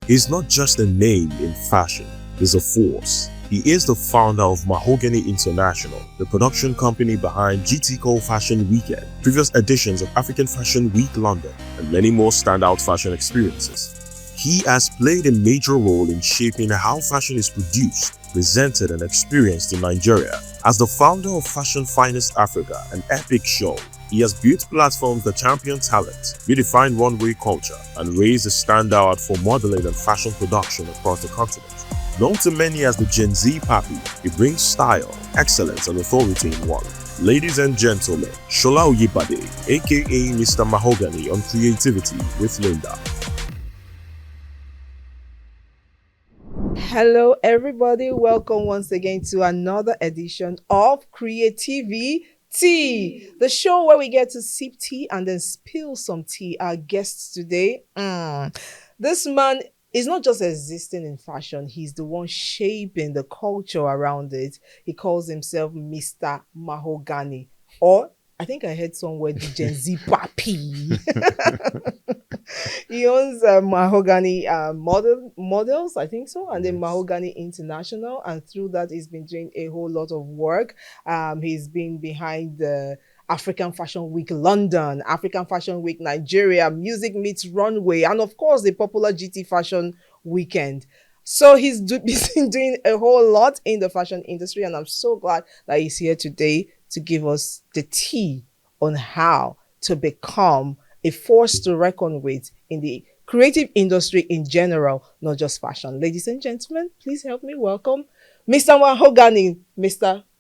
He's not just a name in fashion, he's a force. He is the founder of Mahogany International, the production company behind GTCO Fashion Weekend, previous editions of African Fashion Week London, and many more standout fashion experiences. He has played a major role in shaping how fashion is produced, presented, and experienced in Nigeria. As the founder of Fashion Finest Africa, an epic show, he has built platforms that champion talent, redefined runway culture, and raised the standard for modeling and fashion production across the continent. Known to many as the Gen Z Papi, he brings style, excellence, and authority in one. Ladies and gentlemen, Sola Oyebade, aka Mr. Mahogany on CreativiTea with Linda. Hello everybody, welcome once again to another edition of CreativiTea, the show where we get to sip tea and then spill some tea. Our guests today, this man is not just existing in fashion, he's the one shaping the culture around it. He calls himself Mr. Mahogany, or I think I heard somewhere the Gen Z Papi. He owns Mahogany models, I think so, and then Mahogany International, and through that he's been doing a whole lot of work. He's been behind the African Fashion Week London, African Fashion Week Nigeria, Music Meets Runway, and of course the popular GT Fashion Weekend. So he's been doing a whole lot in the fashion industry, and I'm so glad that he's here today to give us the tea on how to become a force to reckon with in the creative industry in general, not just fashion. Ladies and gentlemen, please help me welcome Mr. Mahogany,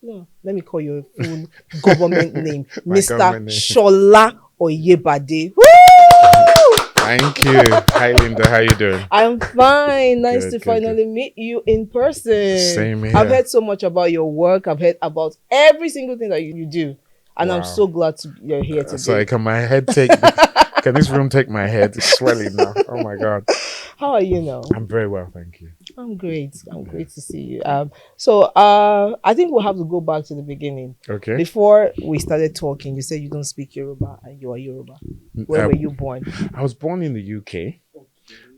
no, let me call you a full government name, Mr. Sola Oyebade. Woo! Thank you. Hi, Linda. How you doing? I'm fine. Nice to finally meet you in person. Same here. I've heard so much about your work. I've heard about every single thing that you do. And I'm so glad you're here today. Sorry, can my head take... Can this room take my head? It's swelling now. Oh, my God. How are you now? I'm very well, thank you. I'm great. I'm great to see you. I think we'll have to go back to the beginning. Okay. Before we started talking, you said you don't speak Yoruba and you are Yoruba. Where were you born? I was born in the UK.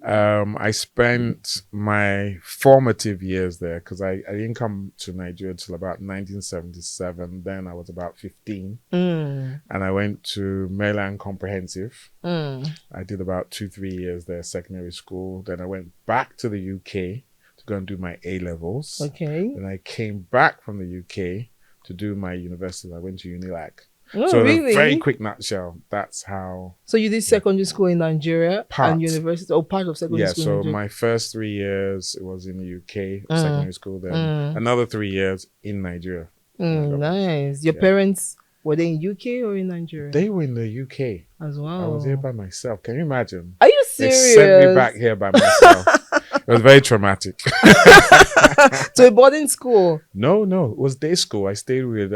I spent my formative years there because I didn't come to Nigeria till about 1977. Then I was about 15. And I went to Maryland Comprehensive. I did about 2-3 years there, secondary school. Then I went back to the UK to go and do my A-levels. Okay. Then I came back from the UK to do my university. I went to Unilag. Oh, so really? in a very quick nutshell, that's how... So you did secondary school in Nigeria and university, or part of secondary school in Nigeria? My first 3 years, it was in the UK, secondary school, then another 3 years in Nigeria. Nice. Your parents, were they in UK or in Nigeria? They were in the UK. As well? I was here by myself. Can you imagine? Are you serious? They sent me back here by myself. It was very traumatic. To a boarding school? No, it was day school. I stayed with...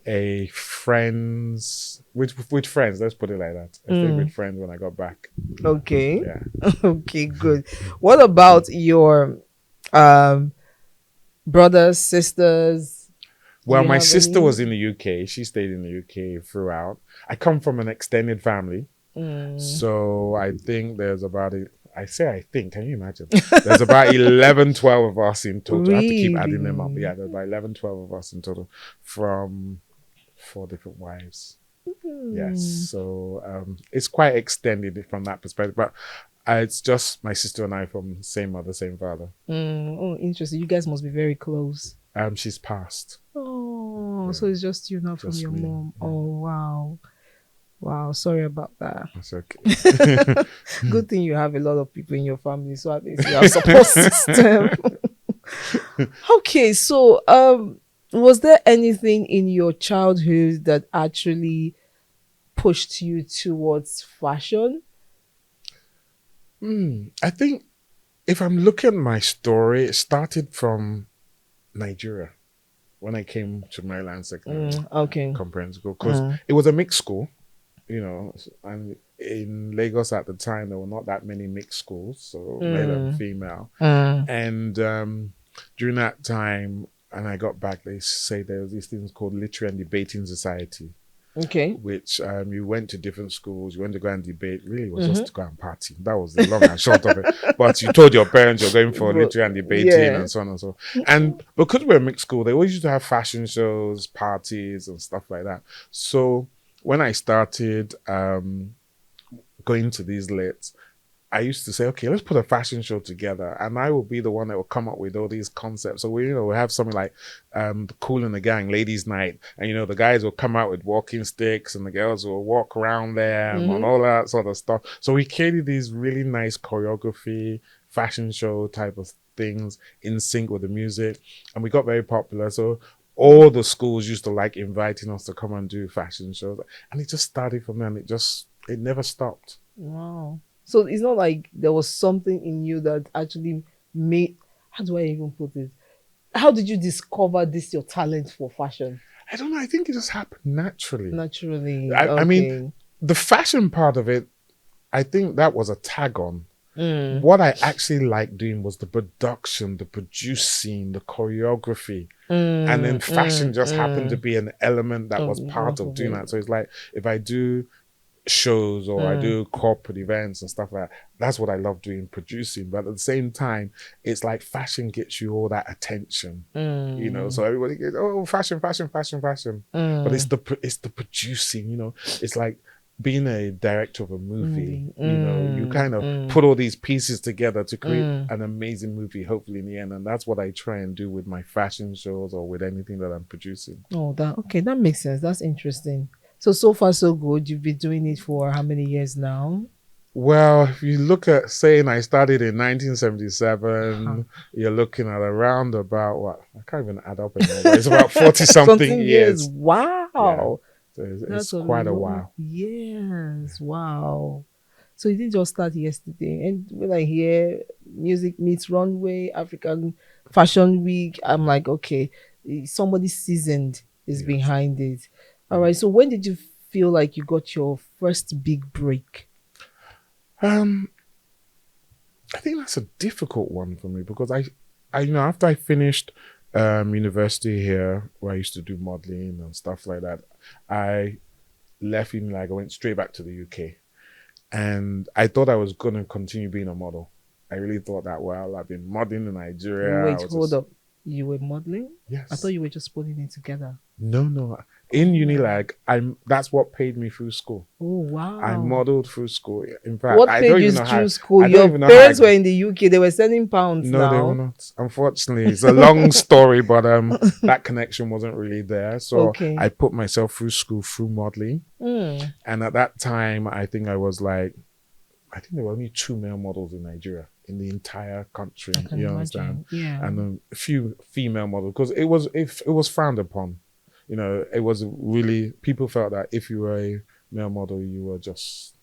with friends, let's put it like that. I stayed with friends when I got back. Okay. Yeah. Okay, good. What about your brothers, sisters? Well, my sister was in the UK. She stayed in the UK throughout. I come from an extended family. So I think there's about can you imagine? There's about 11, 12 of us in total. Really? I have to keep adding them up. Yeah, there's about 11, 12 of us in total from 4 different wives. Yes, so it's quite extended from that perspective, but it's just my sister and I from same mother, same father. Oh, interesting. You guys must be very close. She's passed. Oh, so it's just you now from your mom. Yeah. Oh, wow, sorry about that. That's okay. Good thing you have a lot of people in your family, so at least you have a support system. Okay, so was there anything in your childhood that actually pushed you towards fashion? I think if I'm looking at my story, it started from Nigeria when I came to Maryland Secondary Comprehensive School, because it was a mixed school, and in Lagos at the time there were not that many mixed schools, so male and female. And during that time, and I got back, they say there was these things called Literary and Debating Society. Okay. which you went to different schools, you went to go and debate. Really, it was just to go and party. That was the long and short of it. But you told your parents you're going for But, literary and debating and so on and so on. And because we're a mixed school, they always used to have fashion shows, parties, and stuff like that. So when I started going to these lets, I used to say, okay, let's put a fashion show together, and I will be the one that will come up with all these concepts. So we have something like the Cool in the Gang Ladies Night, and the guys will come out with walking sticks, and the girls will walk around them and all that sort of stuff. So we created these really nice choreography, fashion show type of things in sync with the music, and we got very popular. So all the schools used to like inviting us to come and do fashion shows, and it just started from there, and it never stopped. Wow. So it's not like there was something in you that actually made, how do I even put it? How did you discover this, your talent for fashion? I don't know. I think it just happened naturally. Naturally. I mean, the fashion part of it, I think that was a tag on. What I actually liked doing was the production, the producing, the choreography. And then fashion just happened to be an element that was part of doing that. So it's like, if I do shows or I do corporate events and stuff like that, that's what I love doing, producing. But at the same time, it's like fashion gets you all that attention, so everybody gets, oh, fashion. But it's the producing, it's like being a director of a movie. You kind of put all these pieces together to create an amazing movie, hopefully in the end. And that's what I try and do with my fashion shows or with anything that I'm producing. Oh, that makes sense. That's interesting. So far so good. You've been doing it for how many years now? Well, if you look at saying I started in 1977, you're looking at around about what? I can't even add up anymore. But it's about 40 something years. Wow. Yeah. So it's quite a while. Yes. Wow. So you didn't just start yesterday. And when I hear music meets runway, African Fashion Week, I'm like, okay, somebody seasoned is behind it. All right. So when did you feel like you got your first big break? I think that's a difficult one for me because I after I finished university here, where I used to do modeling and stuff like that, I left I went straight back to the UK, and I thought I was gonna continue being a model. I really thought that. Well, I've been modeling in Nigeria. Wait, hold up. You were modeling? Yes. I thought you were just putting it together. No. In Unilag, that's what paid me through school. Oh, wow. I modeled through school. In fact, what I paid don't you even know through how, school? Your parents were in the UK. They were sending pounds No, now. they were not. Unfortunately, it's a long story, but that connection wasn't really there. So I put myself through school through modeling. And at that time, I think there were only 2 male models in Nigeria, in the entire country. You understand? Yeah. And a few female models, because it was frowned upon. It was really, people felt that if you were a male model, you were just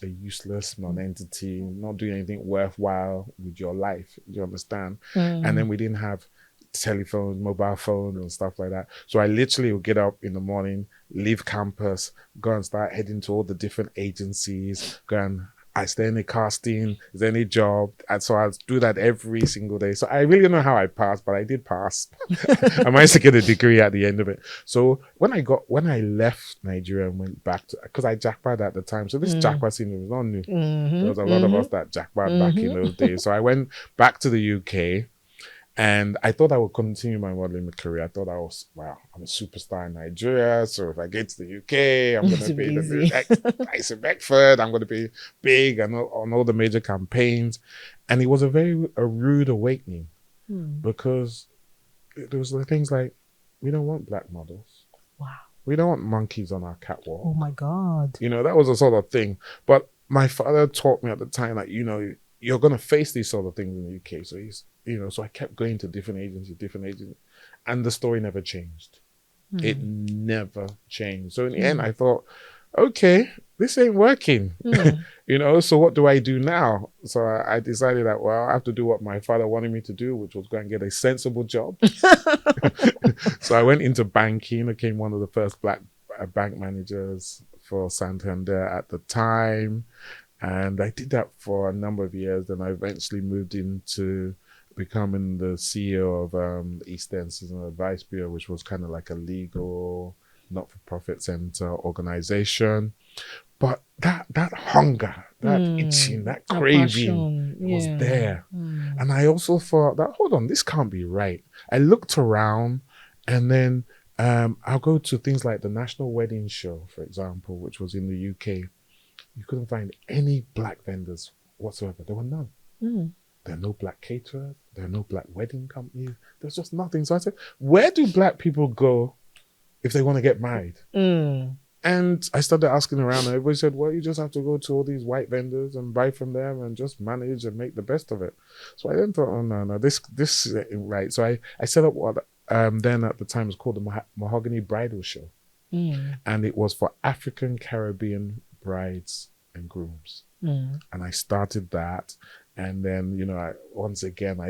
a useless non-entity, not doing anything worthwhile with your life. Do you understand? And then we didn't have telephones, mobile phones and stuff like that. So I literally would get up in the morning, leave campus, go and start heading to all the different agencies, go and is there any casting? Is there any job? And so I'll do that every single day. So I really don't know how I passed, but I did pass. I managed to get a degree at the end of it. So when I left Nigeria and went back to, because I jackpot at the time. So this jackpot scene was not new. There was a lot of us that jackpot back in those days. So I went back to the UK. And I thought I would continue my modeling career. I thought I'm a superstar in Nigeria. So if I get to the UK, I'm going to be the Price in Beckford. I'm going to be big and on all the major campaigns. And it was a rude awakening because there was things like, we don't want black models. Wow. We don't want monkeys on our catwalk. Oh my God. That was a sort of thing. But my father taught me at the time that, you're going to face these sort of things in the UK. So so I kept going to different agencies, and the story never changed. It never changed. So in the end, I thought, okay, this ain't working. So what do I do now? So I decided that, I have to do what my father wanted me to do, which was go and get a sensible job. So I went into banking. I became one of the first black bank managers for Santander at the time. And I did that for a number of years. Then I eventually moved into becoming the CEO of the East End Seasonal Advice Bureau, which was kind of like a legal not-for-profit center organization. But that hunger, that itching, that A craving passion. was Yeah. there. And I also thought that, hold on, this can't be right. I looked around, and then I'll go to things like the National Wedding Show, for example, which was in the UK. You couldn't find any black vendors whatsoever. There were none. There are no black caterers. There are no black wedding companies. There's just nothing. So I said, where do black people go if they want to get married? And I started asking around, and everybody said, well, you just have to go to all these white vendors and buy from them and just manage and make the best of it. So I then thought, oh, no, this isn't right. So I set up what then at the time was called the Mahogany Bridal Show. And it was for African Caribbean brides and grooms. And I started that. And then, you know, I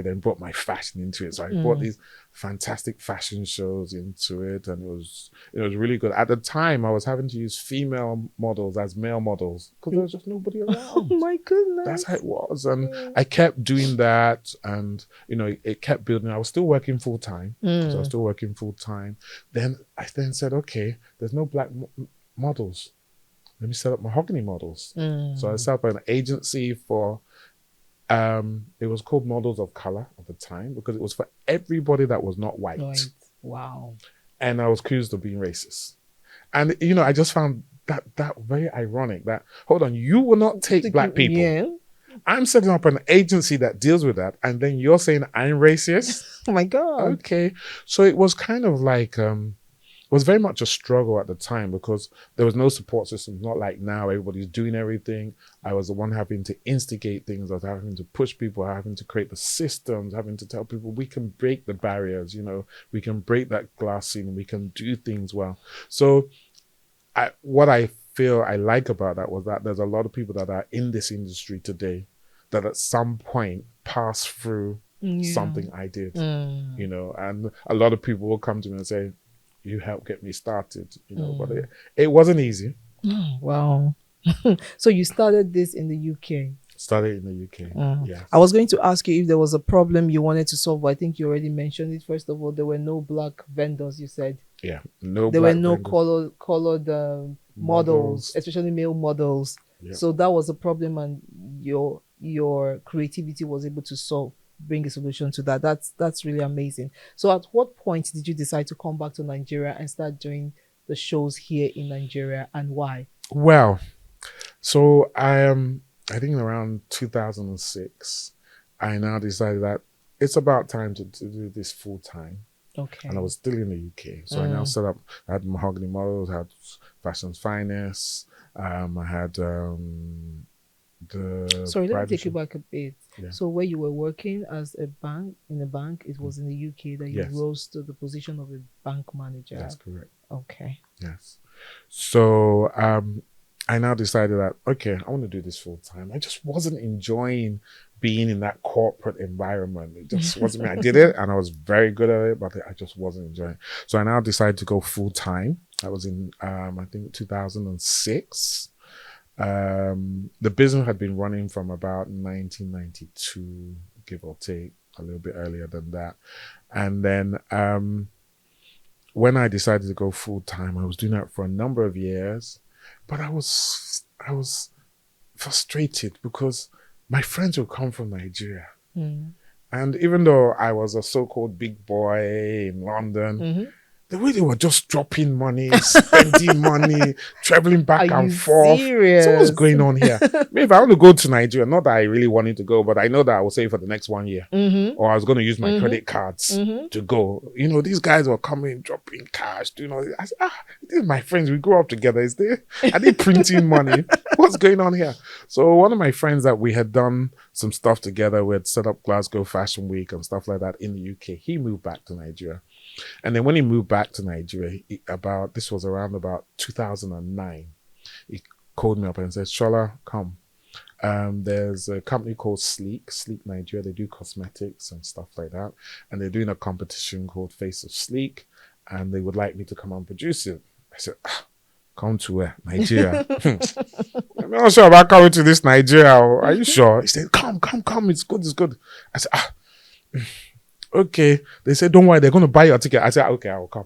then brought my fashion into it. So I brought these fantastic fashion shows into it, and it was really good. At the time, I was having to use female models as male models because there was just nobody around. Oh my goodness. That's how it was. And I kept doing that, and, you know, it kept building. I was still working full time. So I was still working full time. Then I said, okay, there's no black models. Let me set up Mahogany Models. So I set up an agency for it was called Models of Color at the time because it was for everybody that was not white. Wow. And I was accused of being racist. And, you know, I just found that very ironic that, hold on, you will not take black people. Yeah. I'm setting up an agency that deals with that. And then you're saying I'm racist? Oh my God. Okay. So it was kind of like, it was very much a struggle at the time because there was no support system. Not like now, everybody's doing everything. I was the one having to instigate things. I was having to push people, having to create the systems, having to tell people we can break the barriers, you know, we can break that glass ceiling, we can do things well. So what I feel I like about that was that there's a lot of people that are in this industry today that at some point pass through something I did, you know, and a lot of people will come to me and say, you helped get me started, you know, but it wasn't easy. Wow. So you started this in the UK? Started in the UK, yeah. I was going to ask you if there was a problem you wanted to solve, but I think you already mentioned it. First of all, there were no black vendors, you said. Yeah, there were no colored models, especially male models. Yep. So that was a problem, and your creativity was able to bring a solution to that. That's really amazing. So at what point did you decide to come back to Nigeria and start doing the shows here in Nigeria, and why? Well, so I think around 2006, I now decided that it's about time to do this full time. Okay. And I was still in the UK. So I now set up, I had Mahogany Models, I had Fashion's Finest, I had Sorry, let me take you back a bit. Yeah. So where you were working as in a bank, it was in the UK that you rose to the position of a bank manager. That's correct. Okay. Yes. So I now decided that, okay, I want to do this full time. I just wasn't enjoying being in that corporate environment. It just wasn't me. I did it and I was very good at it, but I just wasn't enjoying it. So I now decided to go full time. I was in, I think 2006. The business had been running from about 1992, give or take, a little bit earlier than that. And then when I decided to go full time, I was doing that for a number of years, but I was frustrated because my friends would come from Nigeria. And even though I was a so-called big boy in London, the way they were just dropping money, spending money, traveling back and forth. Serious? So what's going on here? Maybe if I want to go to Nigeria, not that I really wanted to go, but I know that I will save for the next 1 year. Or I was going to use my credit cards to go. You know, these guys were coming, dropping cash, doing all this. I said, these are my friends. We grew up together. Are they printing money? What's going on here? So one of my friends that we had done some stuff together, we had set up Glasgow Fashion Week and stuff like that in the UK. He moved back to Nigeria. And then when he moved back to Nigeria, this was around about 2009, he called me up and said, Sola, come. There's a company called Sleek Nigeria. They do cosmetics and stuff like that. And they're doing a competition called Face of Sleek. And they would like me to come and produce it. I said, come to where? Nigeria. I'm not sure about coming to this Nigeria. Are you sure? He said, come. It's good. I said, okay. They said, don't worry, they're going to buy your ticket. I said, okay, I will come.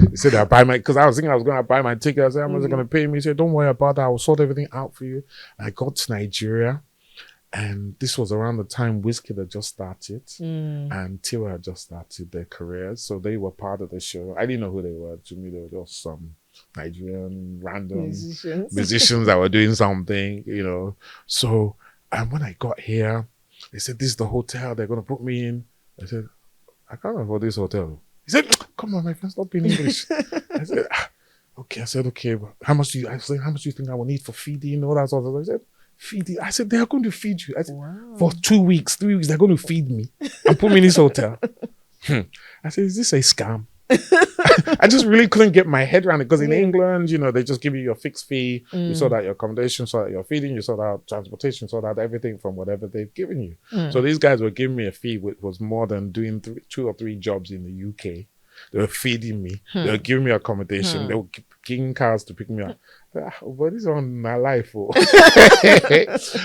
He said, I'll buy my, because I was thinking I was going to buy my ticket. I said, how much are going to pay me? He said, don't worry about that. I'll sort everything out for you. And I got to Nigeria. And this was around the time Wizkid had just started and Tiwa had just started their careers. So they were part of the show. I didn't know who they were. To me, they were just some Nigerian random musicians that were doing something, you know. So, and when I got here, they said, this is the hotel they're going to put me in. I said, I can't afford this hotel. He said, come on, my friend, stop being English. I said, okay. I said, okay, but how much do you think I will need for feeding and all that sort of stuff? I said, feed you. I said, they are going to feed you. I said, for 2 weeks, 3 weeks, they're going to feed me and put me in this hotel. I said, is this a scam? I just really couldn't get my head around it because in England, you know, they just give you your fixed fee. You sort out your accommodation, sort out your feeding, you sort out transportation, sort out everything from whatever they've given you. So these guys were giving me a fee which was more than doing 2 or 3 jobs in the UK. They were feeding me. They were giving me accommodation. They were giving cars to pick me up. But this is on my life. Oh.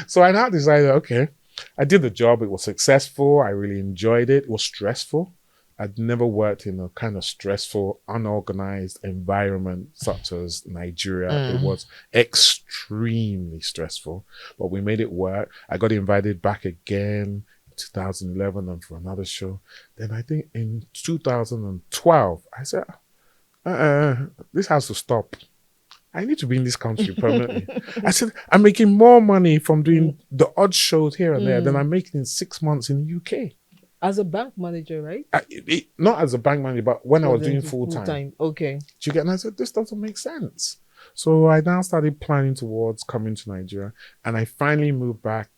So I now decided, okay, I did the job. It was successful. I really enjoyed it. It was stressful. I'd never worked in a kind of stressful, unorganized environment such as Nigeria. It was extremely stressful, but we made it work. I got invited back again 2011 and for another show. Then I think in 2012, I said, this has to stop. I need to be in this country permanently. I said, I'm making more money from doing the odd shows here and there than I'm making in 6 months in the UK. As a bank manager, right? Not as a bank manager, but when I was doing full-time. Okay. Do you get? And I said, this doesn't make sense. So I now started planning towards coming to Nigeria. And I finally moved back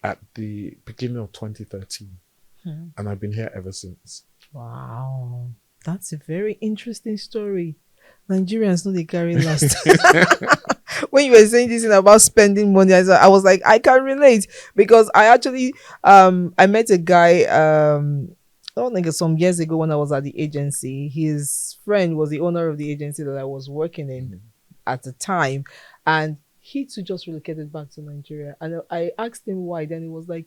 at the beginning of 2013. And I've been here ever since. Wow. That's a very interesting story. Nigerians know they carry last. When you were saying this thing about spending money, I was like, I can relate because I actually I met a guy some years ago when I was at the agency. His friend was the owner of the agency that I was working in at the time, and he too just relocated back to Nigeria. And I asked him why. Then he was like,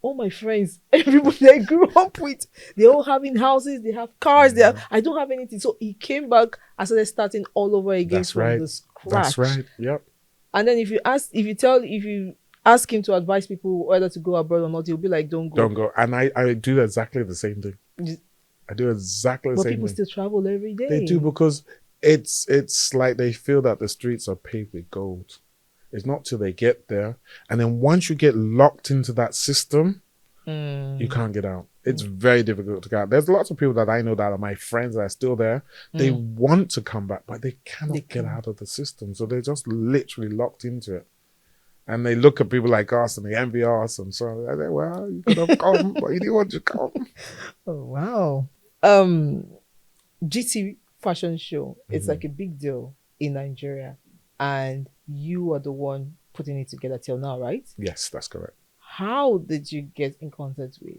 all my friends, everybody I grew up with, they're all having houses, they have cars, I don't have anything. So he came back and started starting all over again from the scratch. That's right. Yep. And then if you ask him to advise people whether to go abroad or not, he'll be like, don't go. Don't go. And I do exactly the same thing. I do exactly the same thing. But people still travel every day. They do because it's like they feel that the streets are paved with gold. It's not till they get there. And then once you get locked into that system, you can't get out. It's very difficult to get out. There's lots of people that I know that are my friends that are still there. They want to come back, but they cannot get out of the system. So they're just literally locked into it. And they look at people like us and they envy us. And so I say, well, you could have come, but you didn't want to come. Oh, wow. GT Fashion Show, it's like a big deal in Nigeria. And you are the one putting it together till now, right? Yes, that's correct. How did you get in contact with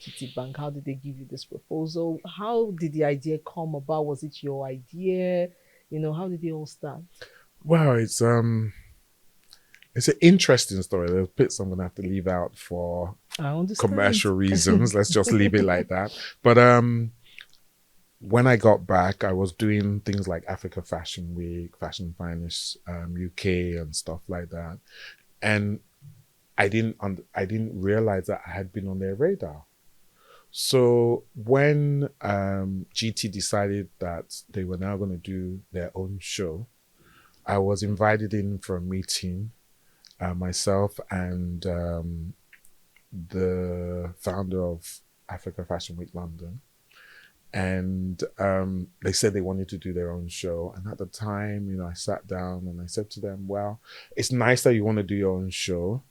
GT Bank? How did they give you this proposal? How did the idea come about? Was it your idea? How did it all start? Well, it's an interesting story. There's bits I'm gonna have to leave out for commercial reasons. Let's just leave it like that. But when I got back, I was doing things like Africa Fashion Week, Fashion Finest UK and stuff like that. And I didn't realize that I had been on their radar. So when GT decided that they were now going to do their own show, I was invited in for a meeting, myself and the founder of Africa Fashion Week London. And they said they wanted to do their own show. And at the time, I sat down and I said to them, well, it's nice that you want to do your own show,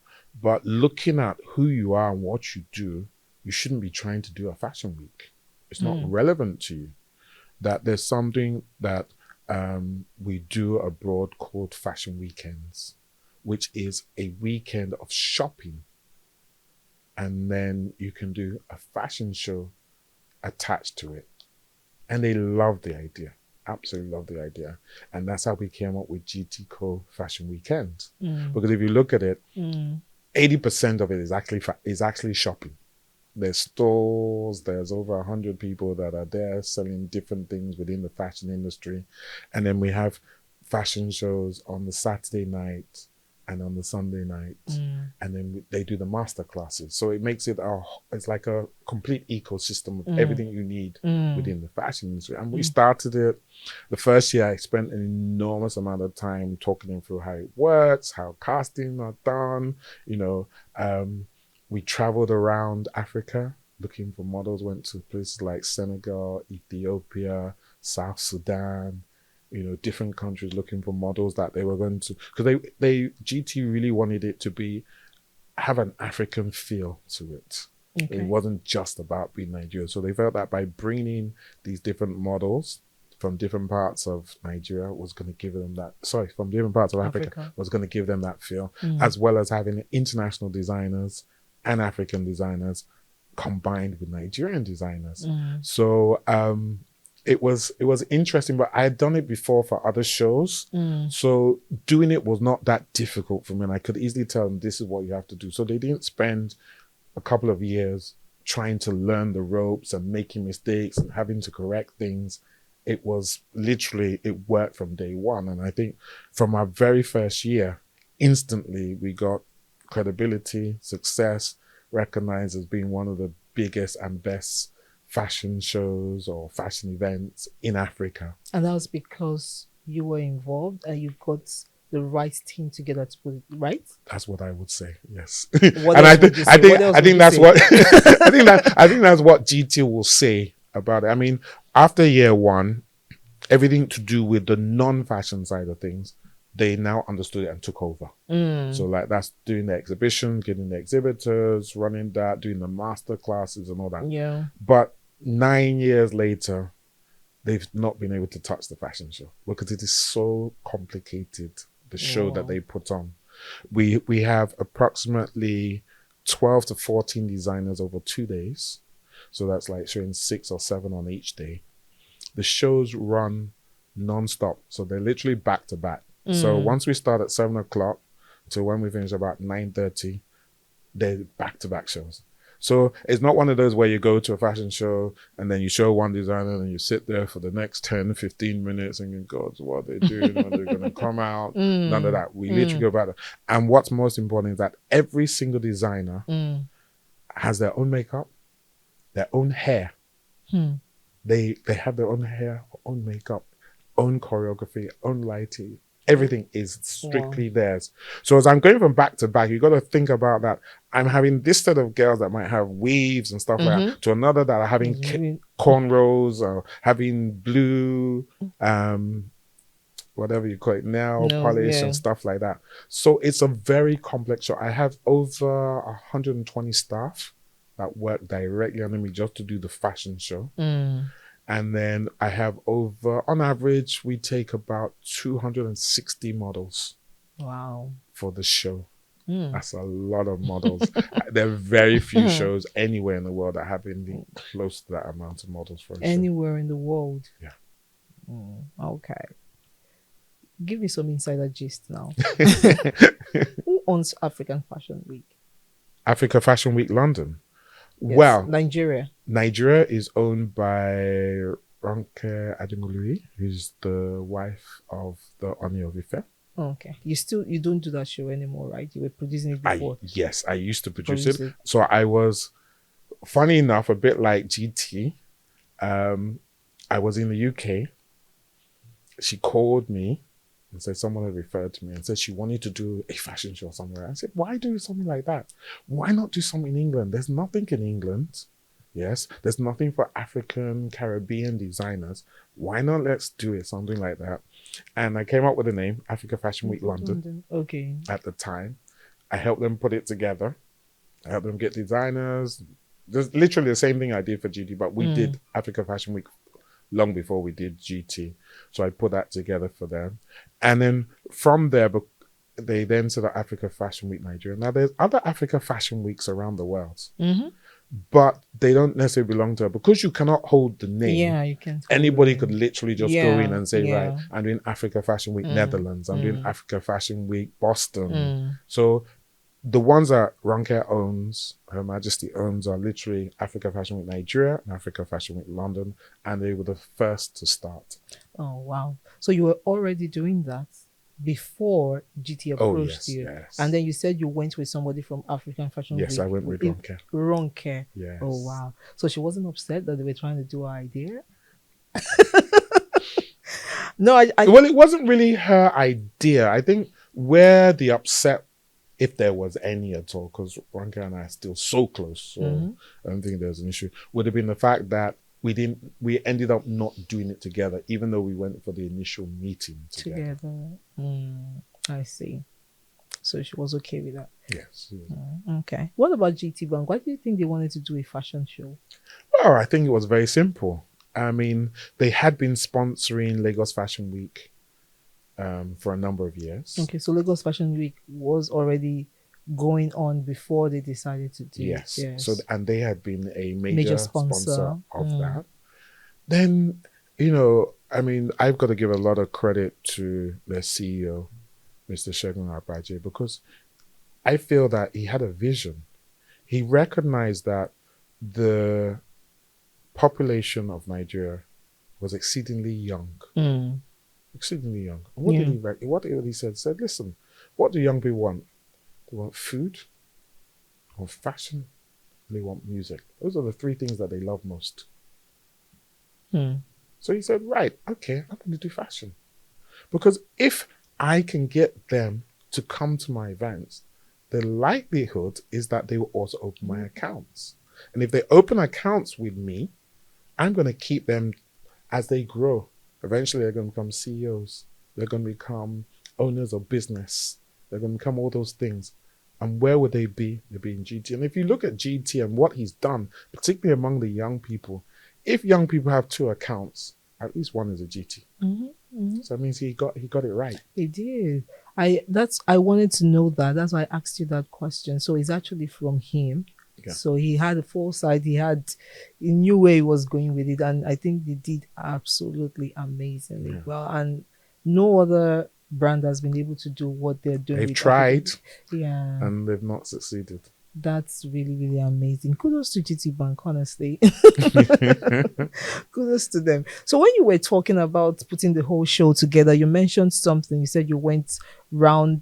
but looking at who you are and what you do, you shouldn't be trying to do a fashion week. It's not relevant to you. That there's something that we do abroad called Fashion Weekends, which is a weekend of shopping. And then you can do a fashion show attached to it. And they loved the idea, absolutely loved the idea. And that's how we came up with GTCO Fashion Weekend. Because if you look at it, 80% of it is actually shopping. There's stores, there's over 100 people that are there selling different things within the fashion industry. And then we have fashion shows on the Saturday night and on the Sunday night. And then they do the master classes. So it makes it it's like a complete ecosystem of everything you need within the fashion industry. And we started it. The first year I spent an enormous amount of time talking them through how it works, how casting are done. You know, we traveled around Africa looking for models, went to places like Senegal, Ethiopia, South Sudan, you know, different countries looking for models that they were going to, because they GT really wanted it to have an African feel to it. Okay. It wasn't just about being Nigerian. So they felt that by bringing these different models from different parts of Nigeria was going to give them that, from different parts of Africa was going to give them that feel, as well as having international designers and African designers combined with Nigerian designers. So it was interesting, but I had done it before for other shows. So doing it was not that difficult for me. And I could easily tell them, this is what you have to do. So they didn't spend a couple of years trying to learn the ropes and making mistakes and having to correct things. It was literally, it worked from day one. And I think from our very first year, instantly we got credibility, success, recognized as being one of the biggest and best fashion shows or fashion events in Africa. And that was because you were involved and you got the right team together to put it right. That's what I would say. Yes. What And I else would you say? think that's what I think that's what GT will say about it. I mean, after year one, everything to do with the non-fashion side of things, they now understood it and took over. So like that's doing the exhibition, getting the exhibitors, running that, doing the master classes and all that. Yeah. But 9 years later, they've not been able to touch the fashion show because it is so complicated, the show that they put on. We have approximately 12 to 14 designers over 2 days. So that's like showing 6 or 7 on each day. The shows run non-stop. So they're literally back to back. So once we start at 7 o'clock to when we finish about 9:30, they're back-to-back shows. So it's not one of those where you go to a fashion show and then you show one designer and you sit there for the next 10, 15 minutes and you go, God, what are they doing? When they're going to come out? None of that. We literally go back there. And what's most important is that every single designer has their own makeup, their own hair. They have their own hair, own makeup, own choreography, own lighting. Everything is strictly theirs. So as I'm going from back to back, you got to think about that. I'm having this set of girls that might have weaves and stuff like that, to another that are having cornrows or having blue, whatever you call it, nail polish and stuff like that. So it's a very complex show. I have over 120 staff that work directly under me just to do the fashion show. And then I have on average, we take about 260 models. Wow. For the show. That's a lot of models. There are very few shows anywhere in the world that have anything close to that amount of models for a show. Anywhere in the world? Yeah. Okay. Give me some insider gist now. Who owns African Fashion Week? Africa Fashion Week London. Yes, well, Nigeria is owned by Ronke Adimului, who's the wife of the Oni of Ife. Okay. You don't do that show anymore, right? You were producing it before. Yes, I used to produce it. So I was, funny enough, a bit like GT. I was in the UK. She called me and said someone had referred to me and said she wanted to do a fashion show somewhere. I said, why do something like that? Why not do something in England? There's nothing in England. Yes, there's nothing for African, Caribbean designers. Why not let's do it, something like that? And I came up with the name, Africa Fashion Week London. Okay. At the time. I helped them put it together. I helped them get designers. There's literally the same thing I did for GT, but we did Africa Fashion Week long before we did GT. So I put that together for them. And then from there, they then said Africa Fashion Week Nigeria. Now there's other Africa Fashion Weeks around the world, but they don't necessarily belong to her because you cannot hold the name. Yeah, you can. Anybody could literally just go in and say, right, I'm doing Africa Fashion Week Netherlands. I'm doing Africa Fashion Week Boston. So The ones that Ronke owns, Her Majesty owns, are literally Africa Fashion Week Nigeria and Africa Fashion Week London, and they were the first to start. Oh, wow. So you were already doing that before GT Oh, approached yes, you. yes. And then you said you went with somebody from African Fashion Week. Yes, I went with Ronke. Ronke. Yes. Oh, wow. So she wasn't upset that they were trying to do her idea? No, Well, it wasn't really her idea. I think where the upset, if there was any at all, because Ronke and I are still so close, so I don't think there's an issue, would have been the fact that we ended up not doing it together, even though we went for the initial meeting together. I see. So she was okay with that. Yes. Okay. What about GT Bank? Why do you think they wanted to do a fashion show? Well, I think it was very simple. I mean, they had been sponsoring Lagos Fashion Week for a number of years. Okay, so Lagos Fashion Week was already going on before they decided to do it. Yes. So, and they had been a major sponsor of that. Then, I mean, I've got to give a lot of credit to their CEO, Mr. Segun Agbaje, because I feel that he had a vision. He recognized that the population of Nigeria was exceedingly young. Exceedingly young. And what did he said? Said, listen, what do young people want? They want food, they want fashion, and they want music. Those are the three things that they love most. So he said, right, okay, I'm going to do fashion. Because if I can get them to come to my events, the likelihood is that they will also open my accounts. And if they open accounts with me, I'm going to keep them as they grow. Eventually, they're going to become CEOs. They're going to become owners of business. They're going to become all those things. And where would they be? They'd be in GT. And if you look at GT and what he's done, particularly among the young people, if young people have 2 accounts, at least one is a GT. So that means he got it right. He did. I wanted to know that. That's why I asked you that question. So it's actually from him. Yeah. So he had a foresight. He knew where he was going with it, and I think they did absolutely amazingly well. And no other brand has been able to do what they're doing. They've tried, yeah, and they've not succeeded. That's really, really amazing. Kudos to GT Bank, honestly. Kudos to them. So when you were talking about putting the whole show together, you mentioned something. You said you went round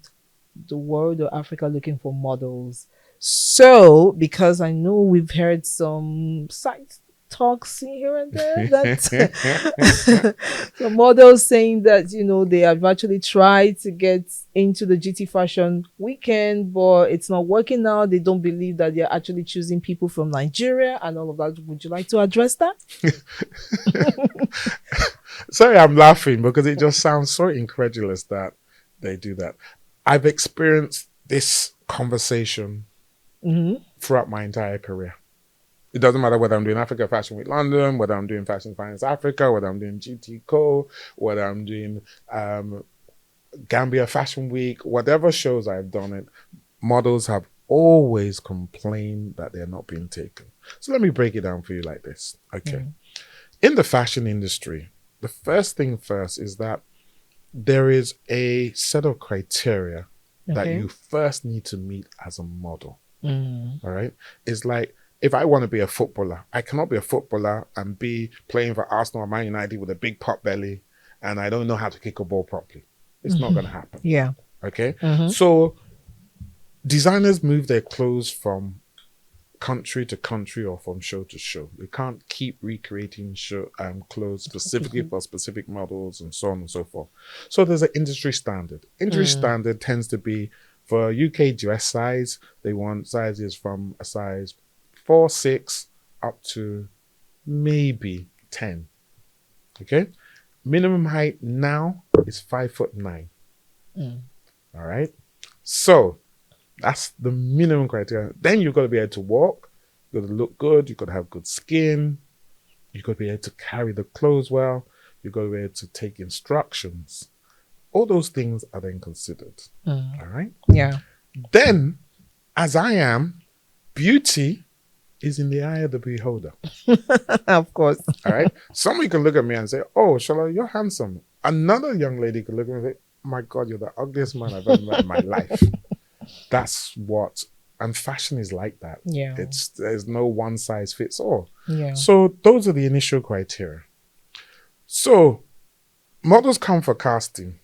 the world or Africa looking for models. So, because I know we've heard some side talks here and there that the models saying that they have actually tried to get into the GT Fashion Weekend, but it's not working out. They don't believe that they're actually choosing people from Nigeria and all of that. Would you like to address that? Sorry, I'm laughing because it just sounds so incredulous that they do that. I've experienced this conversation throughout my entire career. It doesn't matter whether I'm doing Africa Fashion Week London, whether I'm doing Fashion Finance Africa, whether I'm doing GTCO, whether I'm doing Gambia Fashion Week, whatever shows I've done it, models have always complained that they're not being taken. So let me break it down for you like this. Okay. In the fashion industry, the first thing first is that there is a set of criteria that you first need to meet as a model. All right. It's like, if I want to be a footballer, I cannot be a footballer and be playing for Arsenal or Man United with a big pot belly and I don't know how to kick a ball properly. It's not going to happen. Yeah. Okay. So designers move their clothes from country to country or from show to show. They can't keep recreating clothes specifically for specific models and so on and so forth. So there's an industry standard. Industry standard tends to be for UK dress size. They want sizes from a size 4, 6 up to maybe 10. Okay. Minimum height now is 5'9". All right. So that's the minimum criteria. Then you've got to be able to walk. You've got to look good. You've got to have good skin. You've got to be able to carry the clothes well. You've got to be able to take instructions. All those things are then considered. All right. Yeah. Then, as I am, beauty is in the eye of the beholder. Of course. All right. Somebody can look at me and say, oh, Sola, you're handsome. Another young lady could look at me and say, my God, you're the ugliest man I've ever met in my life. That's what, and fashion is like that. Yeah. There's no one size fits all. Yeah. So those are the initial criteria. So models come for casting.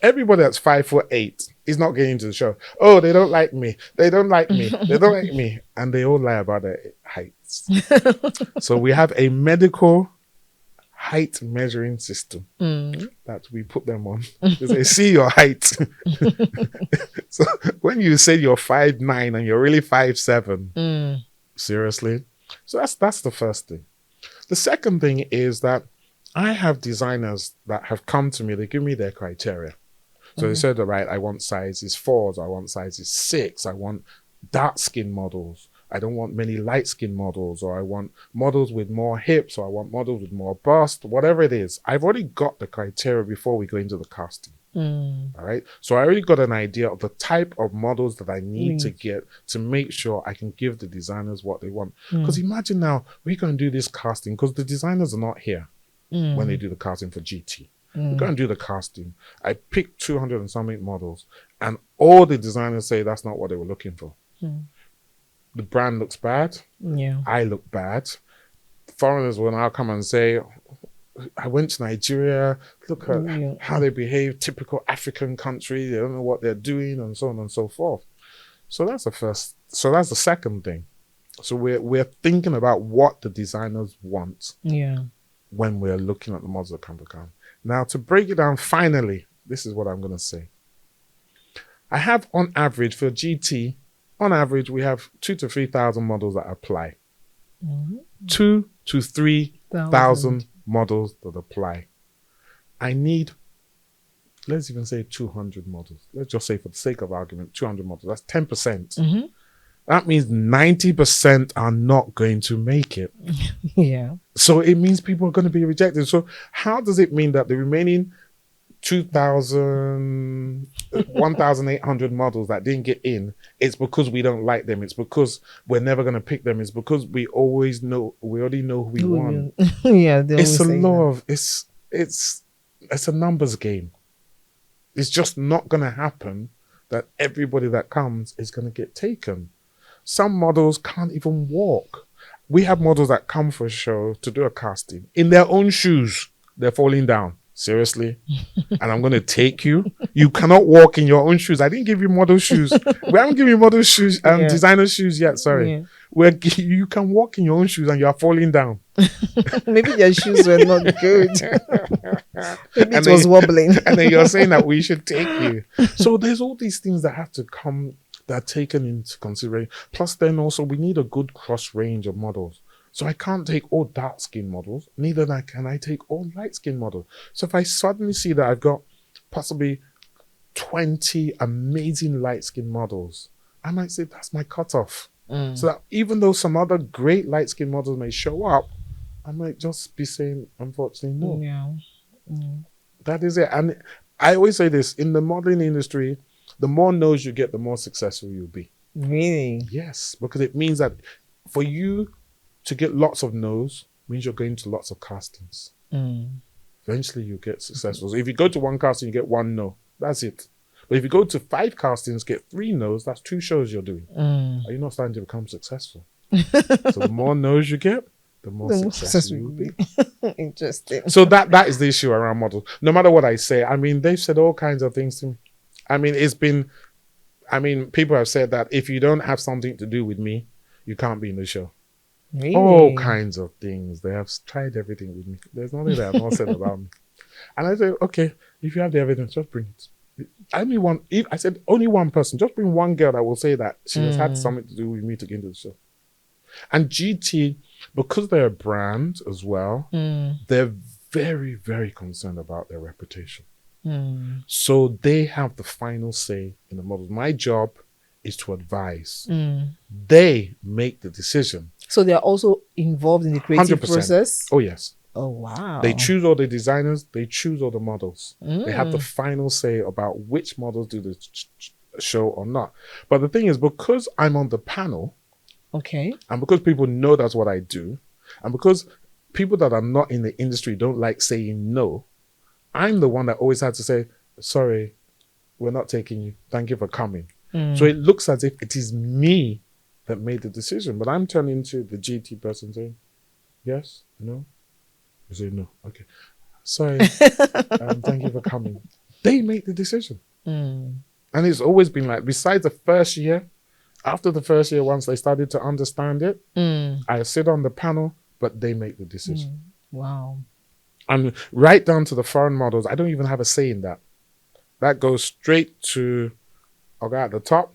Everybody that's 5'8" is not getting to the show. Oh, they don't like me. They don't like me. They don't like me. And they all lie about their heights. So we have a medical height measuring system that we put them on. They say, see your height. So when you say you're 5'9" and you're really 5'7", seriously? So that's the first thing. The second thing is that I have designers that have come to me, they give me their criteria. So they said, all right, I want sizes 4s, I want sizes 6, I want dark skin models, I don't want many light skin models, or I want models with more hips, or I want models with more bust, whatever it is. I've already got the criteria before we go into the casting. All right. So I already got an idea of the type of models that I need to get to make sure I can give the designers what they want. Because imagine now we're going to do this casting because the designers are not here when they do the casting for GT. We're going to do the casting. I picked 200 and something models, and all the designers say that's not what they were looking for. The brand looks bad. Yeah. I look bad. Foreigners will now come and say, I went to Nigeria, look at how they behave, typical African country, they don't know what they're doing, and so on and so forth. So that's the first. So that's the second thing. So we're thinking about what the designers want when we're looking at the models that come to come. Now, to break it down, finally, this is what I'm going to say. I have, on average, for GT, on average, we have 2,000 to 3,000 models that apply. 2,000 to 3,000 models that apply. I need, let's even say 200 models. Let's just say, for the sake of argument, 200 models. That's 10%. That means 90% are not going to make it. So it means people are going to be rejected. So how does it mean that the remaining 2,000, 1,800 models that didn't get in, it's because we don't like them. It's because we're never going to pick them. It's because we already know who we want. It's a law of, it's a numbers game. It's just not going to happen that everybody that comes is going to get taken. Some models can't even walk. We have models that come for a show to do a casting. In their own shoes, they're falling down. Seriously? And I'm going to take you? You cannot walk in your own shoes. I didn't give you model shoes. We haven't given you model shoes, designer shoes yet, sorry. You can walk in your own shoes and you are falling down. Maybe their shoes were not good. Maybe it was wobbling. And then you're saying that we should take you. So there's all these things that have to come, that are taken into consideration. Plus then also we need a good cross range of models. So I can't take all dark skin models, neither can I take all light skin models. So if I suddenly see that I've got possibly 20 amazing light skin models, I might say that's my cutoff. So that even though some other great light skin models may show up, I might just be saying, unfortunately, no. That is it. And I always say this, in the modeling industry, the more no's you get, the more successful you'll be. Really? Yes, because it means that for you to get lots of no's means you're going to lots of castings. Eventually you get successful. So if you go to one casting, you get one no. That's it. But if you go to 5 castings, get 3 no's, that's 2 shows you're doing. Are you not starting to become successful? So the more no's you get, the more successful you'll be. Interesting. So that is the issue around models. No matter what I say, I mean, they've said all kinds of things to me. I mean, people have said that if you don't have something to do with me, you can't be in the show. Really? All kinds of things. They have tried everything with me. There's nothing they have not said about me. And I say, okay, if you have the evidence, just bring it. I said, only one person. Just bring one girl that will say that she has had something to do with me to get into the show. And GT, because they're a brand as well, they're very, very concerned about their reputation. So they have the final say in the models. My job is to advise. They make the decision. So they are also involved in the creative 100%. process? Oh, yes. Oh, wow. They choose all the designers. They choose all the models. They have the final say about which models do the show or not. But the thing is, because I'm on the panel, and because people know that's what I do, and because people that are not in the industry don't like saying no, I'm the one that always had to say, sorry, we're not taking you. Thank you for coming. So it looks as if it is me that made the decision. But I'm turning to the GT person saying, yes, no. You say no. Okay. Sorry. Thank you for coming. They make the decision. And it's always been like, besides the first year, after the first year, once they started to understand it, I sit on the panel, but they make the decision. Wow. And right down to the foreign models, I don't even have a say in that. That goes straight to a guy at the top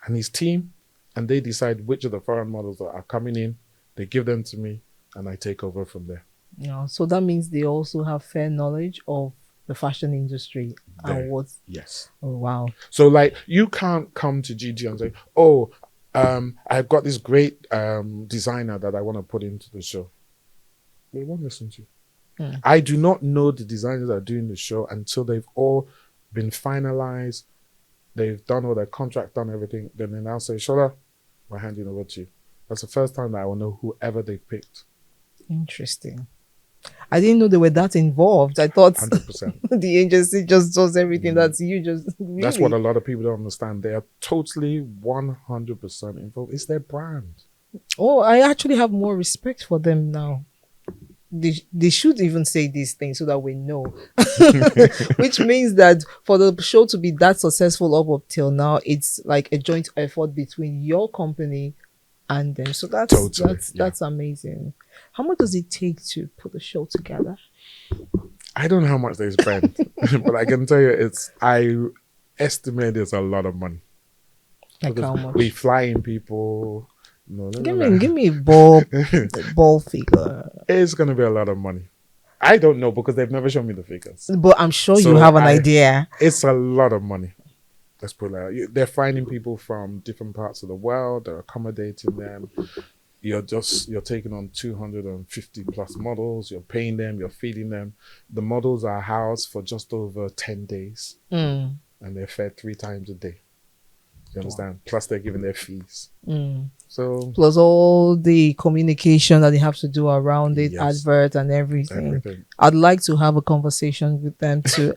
and his team, and they decide which of the foreign models that are coming in. They give them to me, and I take over from there. Yeah, so that means they also have fair knowledge of the fashion industry and what. Yes. Oh wow. So like, you can't come to GG and say, oh, I've got this great designer that I want to put into the show. They won't listen to you. I do not know the designers that are doing the show until they've all been finalized. They've done all their contract, done everything. Then they now say, Sola, we're handing over to you. That's the first time that I will know whoever they've picked. Interesting. I didn't know they were that involved. I thought 100%. the agency just does everything. That's you just really? That's what a lot of people don't understand. They are totally 100% involved. It's their brand. Oh, I actually have more respect for them now. They should even say these things so that we know. Which means that for the show to be that successful up till now, it's like a joint effort between your company and them. So that's amazing. How much does it take to put a show together? I don't know how much they spend, but I can tell you I estimate it's a lot of money. Like how much? We fly in people. No, give me a ball figure. It's gonna be a lot of money. I don't know because they've never shown me the figures. But I'm sure you have an idea. It's a lot of money. Let's put it like that. They're finding people from different parts of the world. They're accommodating them. You're taking on 250 plus models. You're paying them. You're feeding them. The models are housed for just over 10 days, and they're fed 3 times a day. You understand? Wow. Plus, they're giving their fees. So plus all the communication that they have to do around it, advert and everything. I'd like to have a conversation with them too.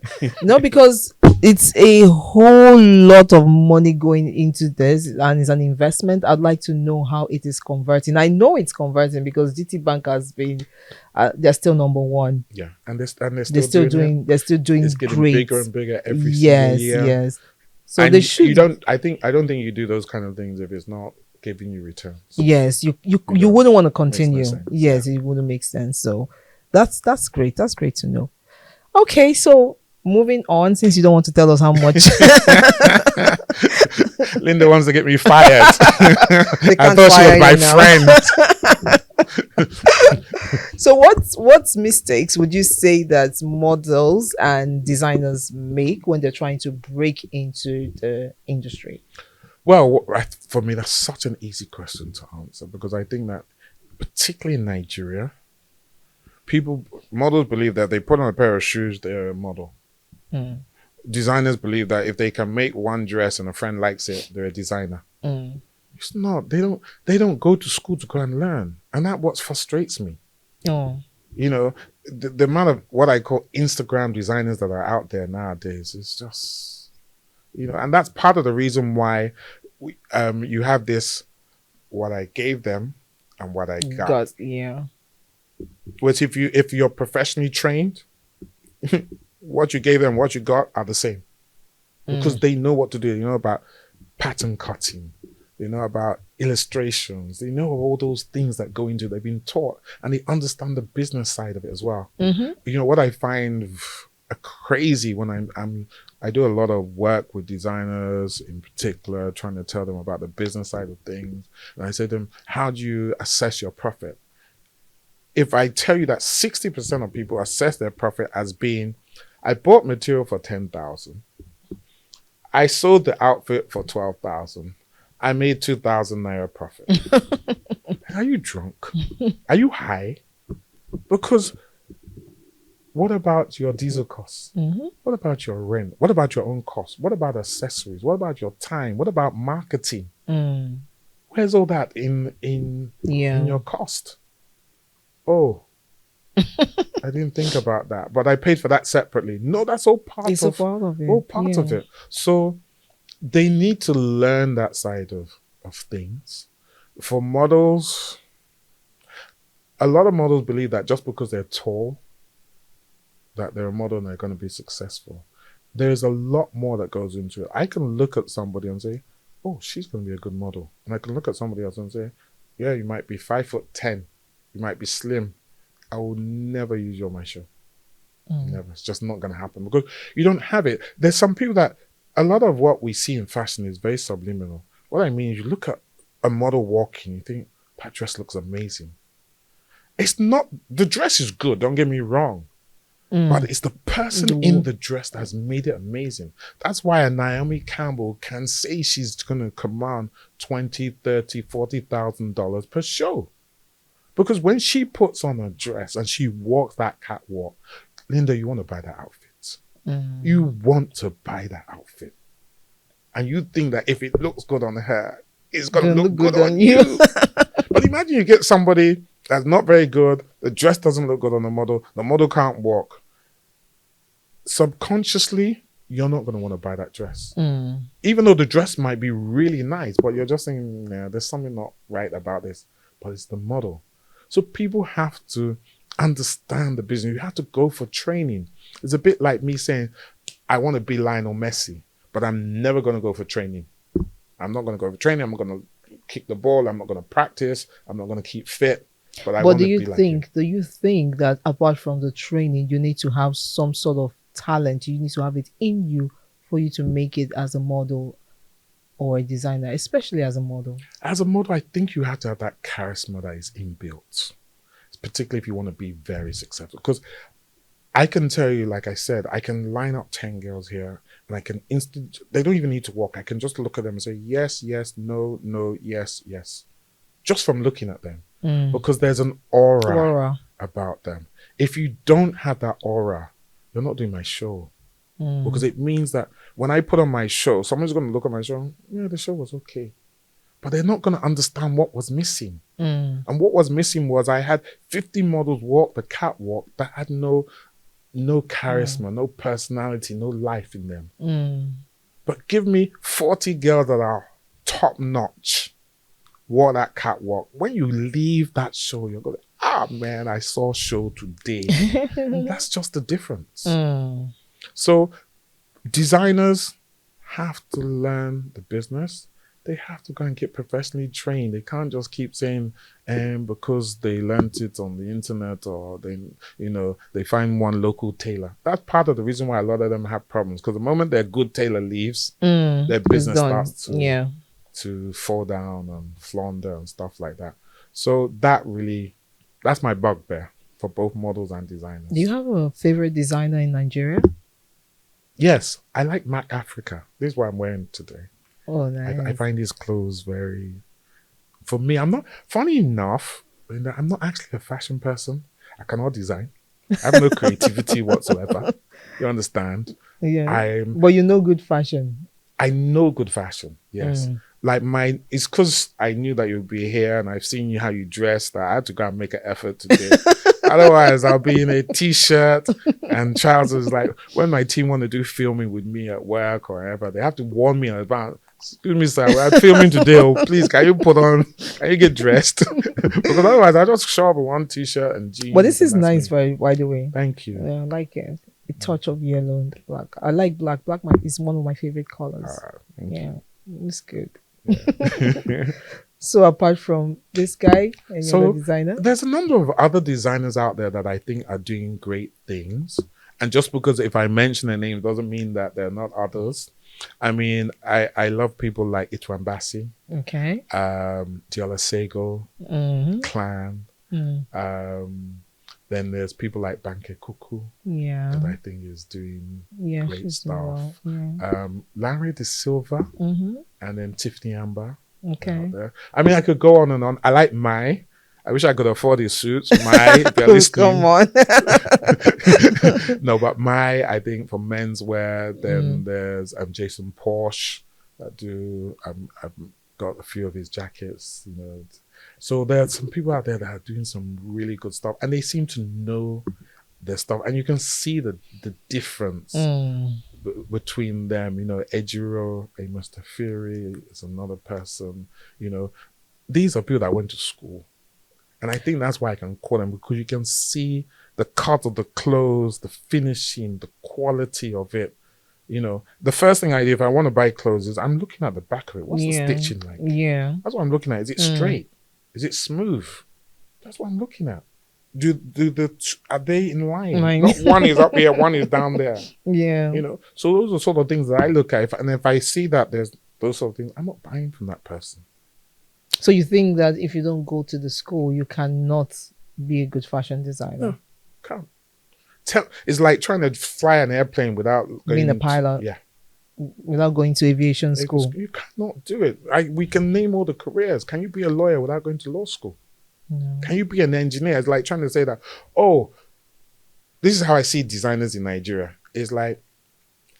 Because it's a whole lot of money going into this and it's an investment. I'd like to know how it is converting. I know it's converting because GT Bank has been they're still number one. Yeah, and they're still doing it's getting great. Bigger and bigger every single year. Yes. So and they should. I don't think you do those kind of things if it's not giving you returns. Yes, you wouldn't want to continue. No, yes, it wouldn't make sense. So that's great. That's great to know. Okay, so moving on, since you don't want to tell us how much. Linda wants to get me fired. I thought she was my friend. So what mistakes would you say that models and designers make when they're trying to break into the industry? Well, for me, that's such an easy question to answer because I think that particularly in Nigeria, models believe that they put on a pair of shoes, they're a model. Designers believe that if they can make one dress and a friend likes it, they're a designer. It's not. They don't go to school to go and learn. And that's what frustrates me. The amount of what I call Instagram designers that are out there nowadays is just, and that's part of the reason why you have this, what I gave them and what I got. Which if you're professionally trained, what you gave them, what you got are the same. Because they know what to do. They know about pattern cutting. They know about illustrations. They know all those things that go into it. They've been taught and they understand the business side of it as well. What I find crazy when I do a lot of work with designers in particular, trying to tell them about the business side of things. And I say to them, how do you assess your profit? If I tell you that 60% of people assess their profit as being, I bought material for 10,000. I sold the outfit for 12,000. I made 2,000 naira profit. Are you drunk? Are you high? Because what about your diesel costs? What about your rent? What about your own costs? What about accessories? What about your time? What about marketing? Where's all that in your cost? Oh, I didn't think about that, but I paid for that separately. No, that's all part of it. All part of it. So they need to learn that side of things. For models, a lot of models believe that just because they're tall, that they're a model and they're going to be successful. There's a lot more that goes into it. I can look at somebody and say, oh, she's going to be a good model. And I can look at somebody else and say, yeah, you might be 5'10", you might be slim. I will never use you on my show. Never. It's just not going to happen because you don't have it. There's some people that, a lot of what we see in fashion is very subliminal. What I mean is you look at a model walking, you think, that dress looks amazing. It's not, the dress is good, don't get me wrong. But it's the person in the dress that has made it amazing. That's why a Naomi Campbell can say she's going to command $20,000, $30,000, $40,000 per show. Because when she puts on a dress and she walks that catwalk, Linda, you want to buy that outfit. You want to buy that outfit. And you think that if it looks good on her, it's going to look good on you. But imagine you get somebody that's not very good, the dress doesn't look good on the model can't walk. Subconsciously, you're not going to want to buy that dress. Even though the dress might be really nice, but you're just saying, nah, there's something not right about this. But it's the model. So people have to understand the business. You have to go for training. It's a bit like me saying, I want to be Lionel Messi, but I'm never going to go for training. I'm not going to go for training. I'm not going to kick the ball. I'm not going to practice. I'm not going to keep fit. But do you think that apart from the training, you need to have some sort of talent? You need to have it in you for you to make it as a model or a designer, especially as a model? As a model, I think you have to have that charisma that is inbuilt, particularly if you want to be very successful. Because I can tell you, like I said, I can line up 10 girls here and I can they don't even need to walk. I can just look at them and say, yes, yes, no, no, yes, yes. Just from looking at them. Because there's an aura about them. If you don't have that aura, you're not doing my show. Because it means that when I put on my show, someone's going to look at my show, yeah, the show was okay. But they're not going to understand what was missing. And what was missing was I had 50 models walk the catwalk that had no charisma, no personality, no life in them. But give me 40 girls that are top notch, walk that catwalk. When you leave that show, you're going, man, I saw a show today. And that's just the difference. So designers have to learn the business. They have to go and get professionally trained. They can't just keep saying, because they learned it on the internet or they find one local tailor. That's part of the reason why a lot of them have problems. Because the moment their good tailor leaves, their business starts to fall down and flounder and stuff like that. So that's my bugbear for both models and designers. Do you have a favorite designer in Nigeria? Yes, I like Mac Africa. This is what I'm wearing today. Oh, nice. I find these clothes very, for me, funny enough, I'm not actually a fashion person. I cannot design. I have no creativity whatsoever. You understand? Yeah. But you know good fashion. I know good fashion, yes. Like it's because I knew that you'd be here and I've seen how you dress that I had to go and make an effort today. Otherwise, I'll be in a t-shirt and trousers. Like when my team want to do filming with me at work or wherever, they have to warn me about, excuse me, sir, we're filming today. Oh, please, can you get dressed? Because otherwise, I just show up with one t-shirt and jeans. But this is nice, by the way. Thank you. Yeah, I like it. A touch of yellow and black. I like black. Black is one of my favorite colors. Yeah, it's good. Yeah. So apart from this guy and the designer, there's a number of other designers out there that I think are doing great things. And just because if I mention their name doesn't mean that there are not others. I mean, I love people like Itwan Bassi, Diola Sego, Clan. Then there's people like Banke Kuku, that I think is doing great stuff. Larry De Silva, and then Tiffany Amber. I mean, I could go on and on. I like Mai. I wish I could afford his suits. Mai, they're listening. Come on. No, but Mai, I think for menswear. Then there's Jason Porsche that do. I've got a few of his jackets. So there's some people out there that are doing some really good stuff, and they seem to know their stuff, and you can see the difference between them. Ejiro, Mr. Fury is another person. These are people that went to school. And I think that's why I can call them, because you can see the cut of the clothes, the finishing, the quality of it. The first thing I do if I want to buy clothes is I'm looking at the back of it. What's the stitching like? Yeah. That's what I'm looking at. Is it straight? Is it smooth? That's what I'm looking at. Are they in line? Not one is up here, one is down there. Yeah. So those are sort of things that I look at. If I see that there's those sort of things, I'm not buying from that person. So you think that if you don't go to the school, you cannot be a good fashion designer? No, can't. It's like trying to fly an airplane without being a pilot. Yeah. Without going to aviation school. You cannot do it. We can name all the careers. Can you be a lawyer without going to law school? No. Can you be an engineer? It's like trying to say that, this is how I see designers in Nigeria. It's like,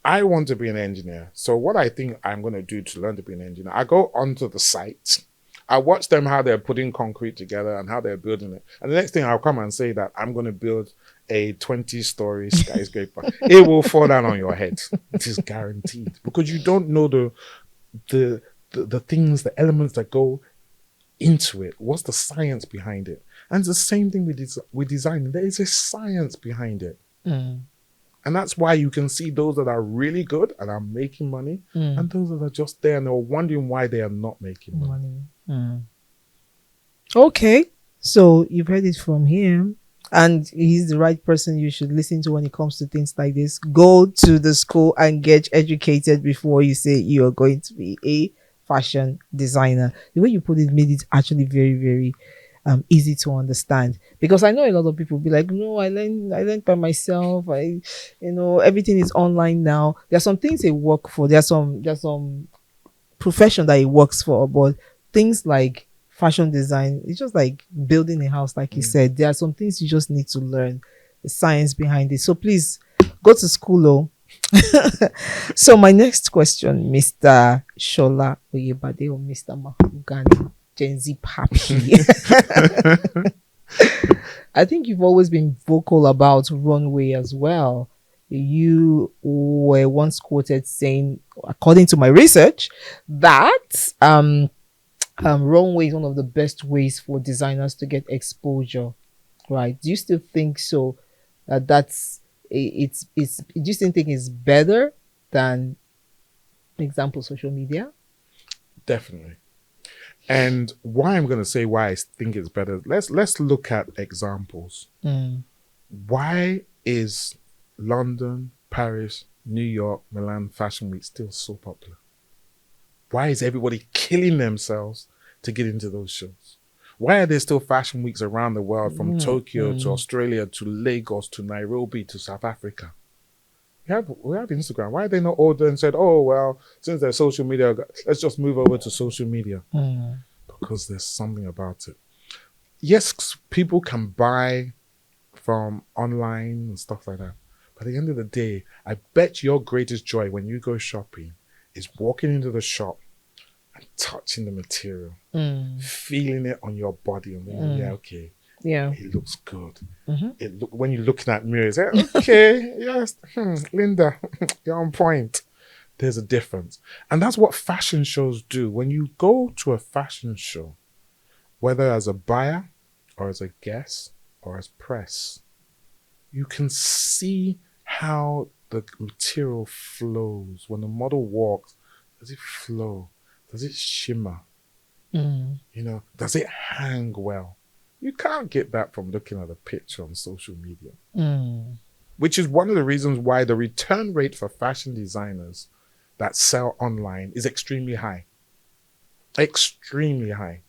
I want to be an engineer. So what I think I'm going to do to learn to be an engineer, I go onto the site. I watch them how they're putting concrete together and how they're building it. And the next thing I'll come and say that I'm going to build a 20-story skyscraper. It will fall down on your head. It is guaranteed. Because you don't know the things, the elements that go into it. What's the science behind it? And it's the same thing with design. There is a science behind it. And that's why you can see those that are really good and are making money, and those that are just there and they're wondering why they are not making money. Okay, so you've heard it from him, and he's the right person you should listen to when it comes to things like this. Go to the school and get educated before you say you're going to be a fashion designer. The way you put it made it actually very, very easy to understand, because I know a lot of people be like, no, I learned by myself. Everything is online now. There's some things they work for. There's some profession that it works for, but things like fashion design, it's just like building a house, like you said. There are some things you just need to learn the science behind it. So please go to school. So my next question, Mr. Sola Oyebade or Mr. Mahogany, Gen Z Papi. I think you've always been vocal about runway as well. You were once quoted saying, according to my research, that runway is one of the best ways for designers to get exposure, right? Do you still think so? Do you still think it's better than, for example, social media? Definitely. And why I'm going to say why I think it's better, let's look at examples. Why is London, Paris, New York, Milan Fashion Week still so popular? Why is everybody killing themselves to get into those shows? Why are there still fashion weeks around the world, from Tokyo to Australia to Lagos to Nairobi to South Africa? We have Instagram. Why are they not all done and said, oh, well, since there's social media, let's just move over to social media? Because there's something about it. Yes, people can buy from online and stuff like that. But at the end of the day, I bet your greatest joy when you go shopping is walking into the shop and touching the material, feeling it on your body and thinking, it looks good. When you're looking at mirrors, okay, yes, Linda, you're on point. There's a difference. And that's what fashion shows do. When you go to a fashion show, whether as a buyer or as a guest or as press, you can see how the material flows. When the model walks, does it flow? Does it shimmer? Does it hang well? You can't get that from looking at a picture on social media. Which is one of the reasons why the return rate for fashion designers that sell online is extremely high. Extremely high.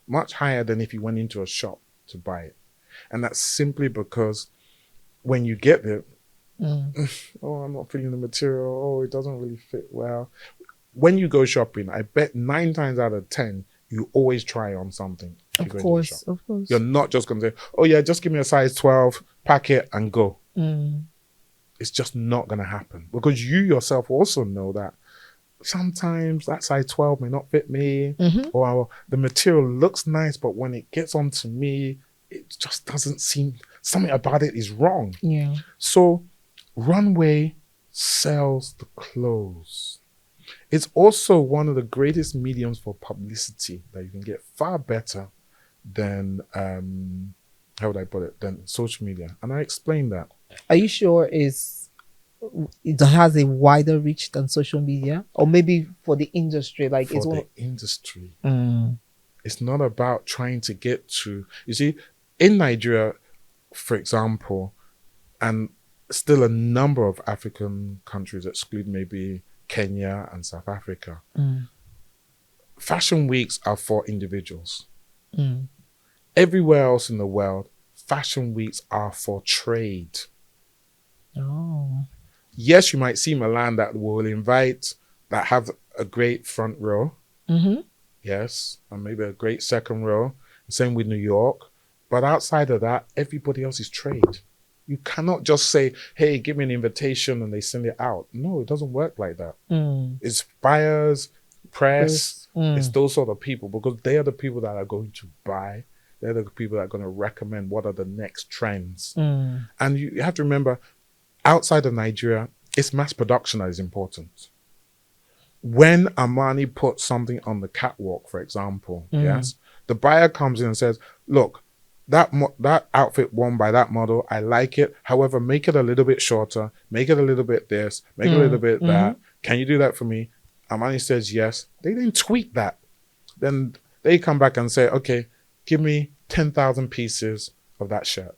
Much higher than if you went into a shop to buy it. And that's simply because when you get there, I'm not feeling the material. It doesn't really fit well. When you go shopping, I bet 9 times out of 10, you always try on something. Of course. You're not just going to say, just give me a size 12, pack it and go. It's just not going to happen, because you yourself also know that sometimes that size 12 may not fit me, or the material looks nice, but when it gets onto me, it just doesn't seem, something about it is wrong. Yeah. So runway sells the clothes. It's also one of the greatest mediums for publicity that you can get, far better than how would I put it, than social media. And I explained that. Are you sure it has a wider reach than social media, or maybe for the industry? Like For it's one. the industry, it's not about trying to get to. You see, in Nigeria, for example, and still a number of African countries, exclude maybe Kenya and South Africa, fashion weeks are for individuals. Everywhere else in the world, fashion weeks are for trade. Oh. Yes, you might see Milan that have a great front row. Yes, and maybe a great second row. Same with New York. But outside of that, everybody else is trade. You cannot just say, hey, give me an invitation and they send it out. No, it doesn't work like that. It's buyers, press, it's those sort of people, because they are the people that are going to buy. They're the people that are going to recommend what are the next trends. And you have to remember, outside of Nigeria, it's mass production that is important. When Armani puts something on the catwalk, for example, yes, the buyer comes in and says, look, that outfit worn by that model, I like it. However, make it a little bit shorter, make it a little bit this, make it a little bit that. Can you do that for me? Armani says yes. They then tweak that. Then they come back and say, okay, give me 10,000 pieces of that shirt.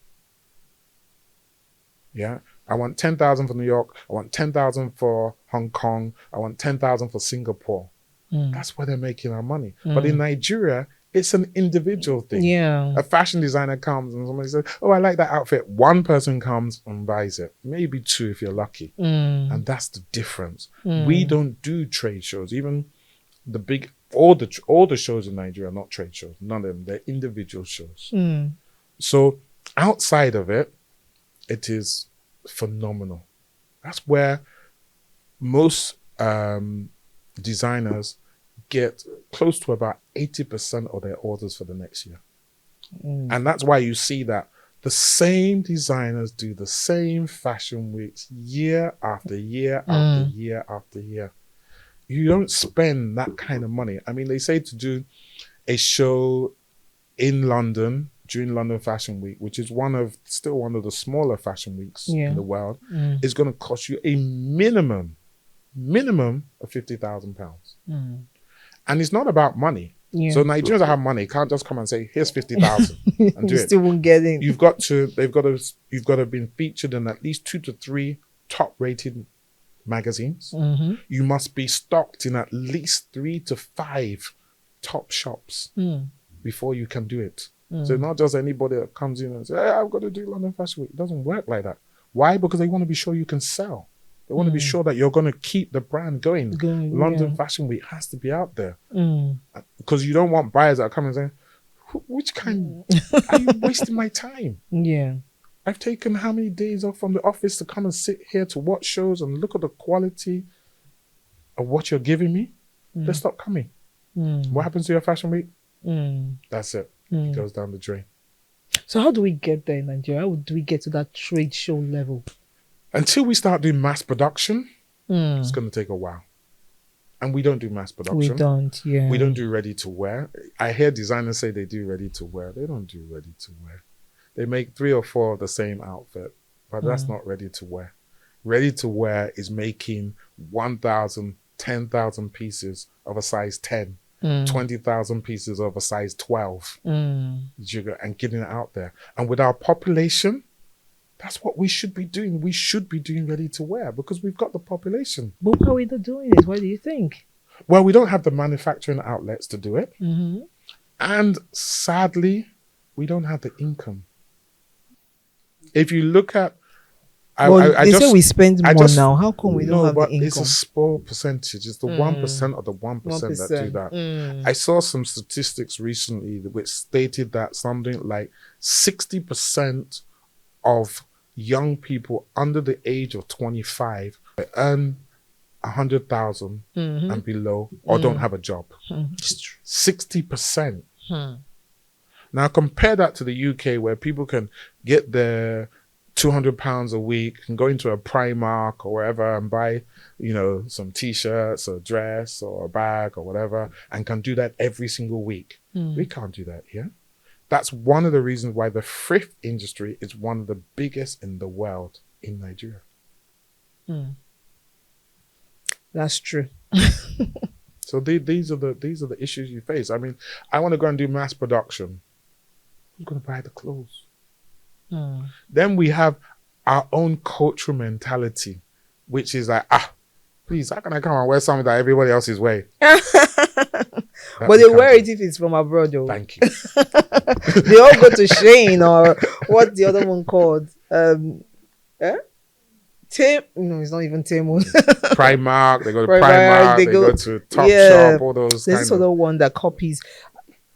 Yeah. I want 10,000 for New York. I want 10,000 for Hong Kong. I want 10,000 for Singapore. That's where they're making our money. But in Nigeria, it's an individual thing. Yeah. A fashion designer comes and somebody says, oh, I like that outfit. One person comes and buys it. Maybe two if you're lucky. And that's the difference. We don't do trade shows. Even the big, all the shows in Nigeria are not trade shows. None of them. They're individual shows. So outside of it, it is phenomenal. That's where most designers get close to about 80% of their orders for the next year. And that's why you see that the same designers do the same fashion weeks year after year after year after year. You don't spend that kind of money. I mean, they say to do a show in London during London Fashion Week, which is still one of the smaller fashion weeks in the world, is going to cost you a minimum of £50,000. And it's not about money. Yeah. So Nigerians that have money can't just come and say, here's 50,000 and do You it. still won't get in. You've got to have been featured in at least 2 to 3 top rated magazines. You must be stocked in at least 3 to 5 top shops before you can do it. So not just anybody that comes in and says, hey, I've got to do London Fashion Week. It doesn't work like that. Why? Because they want to be sure you can sell. They want to be sure that you're going to keep the brand going. London Fashion Week has to be out there. Because you don't want buyers that are coming and saying, which kind? Are you wasting my time? Yeah. I've taken how many days off from the office to come and sit here to watch shows and look at the quality of what you're giving me. They stop coming. What happens to your fashion week? That's it. It goes down the drain. So how do we get there in Nigeria? How do we get to that trade show level? Until we start doing mass production, it's going to take a while. And we don't do mass production. We don't, yeah. We don't do ready to wear. I hear designers say they do ready to wear. They don't do ready to wear. They make 3 or 4 of the same outfit, but that's not ready to wear. Ready to wear is making 1,000, 10,000 pieces of a size 10, 20,000 pieces of a size 12, and getting it out there. And with our population, that's what we should be doing. We should be doing ready to wear because we've got the population. But why are we not doing it? Why do you think? Well, we don't have the manufacturing outlets to do it. And sadly, we don't have the income. If you look at... they say we spend more now. How come we don't have the income? It's a small percentage. It's the 1% of the 1% that do that. I saw some statistics recently which stated that something like 60% of young people under the age of 25 earn 100,000 and below or don't have a job. 60%. Now compare that to the UK where people can get their £200 a week, can go into a Primark or wherever and buy, some t-shirts or a dress or a bag or whatever, and can do that every single week. We can't do that here. That's one of the reasons why the thrift industry is one of the biggest in the world in Nigeria. That's true. So these are the issues you face. I mean, I want to go and do mass production. Who's going to buy the clothes? Then we have our own cultural mentality, which is like, please, how can I come and wear something that everybody else is wearing? But they wear it if it's from abroad, though. Thank you. They all go to Shane or what the other one called? No, it's not even Temu. Primark, they go to Primark, they go to Topshop, all those There's this other one that copies.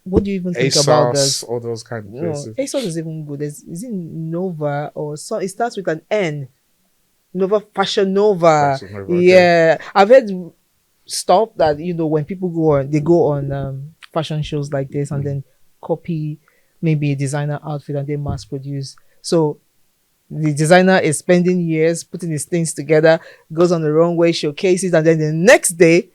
What do you even think about this? All those kind of places. ASOS is even good. Is it Nova or so? It starts with an N. Nova Fashion Nova. Yeah, okay. I've heard stuff that when people go on fashion shows like this and then copy maybe a designer outfit and they mass produce. So the designer is spending years putting his things together, goes on the runway, showcases, and then the next day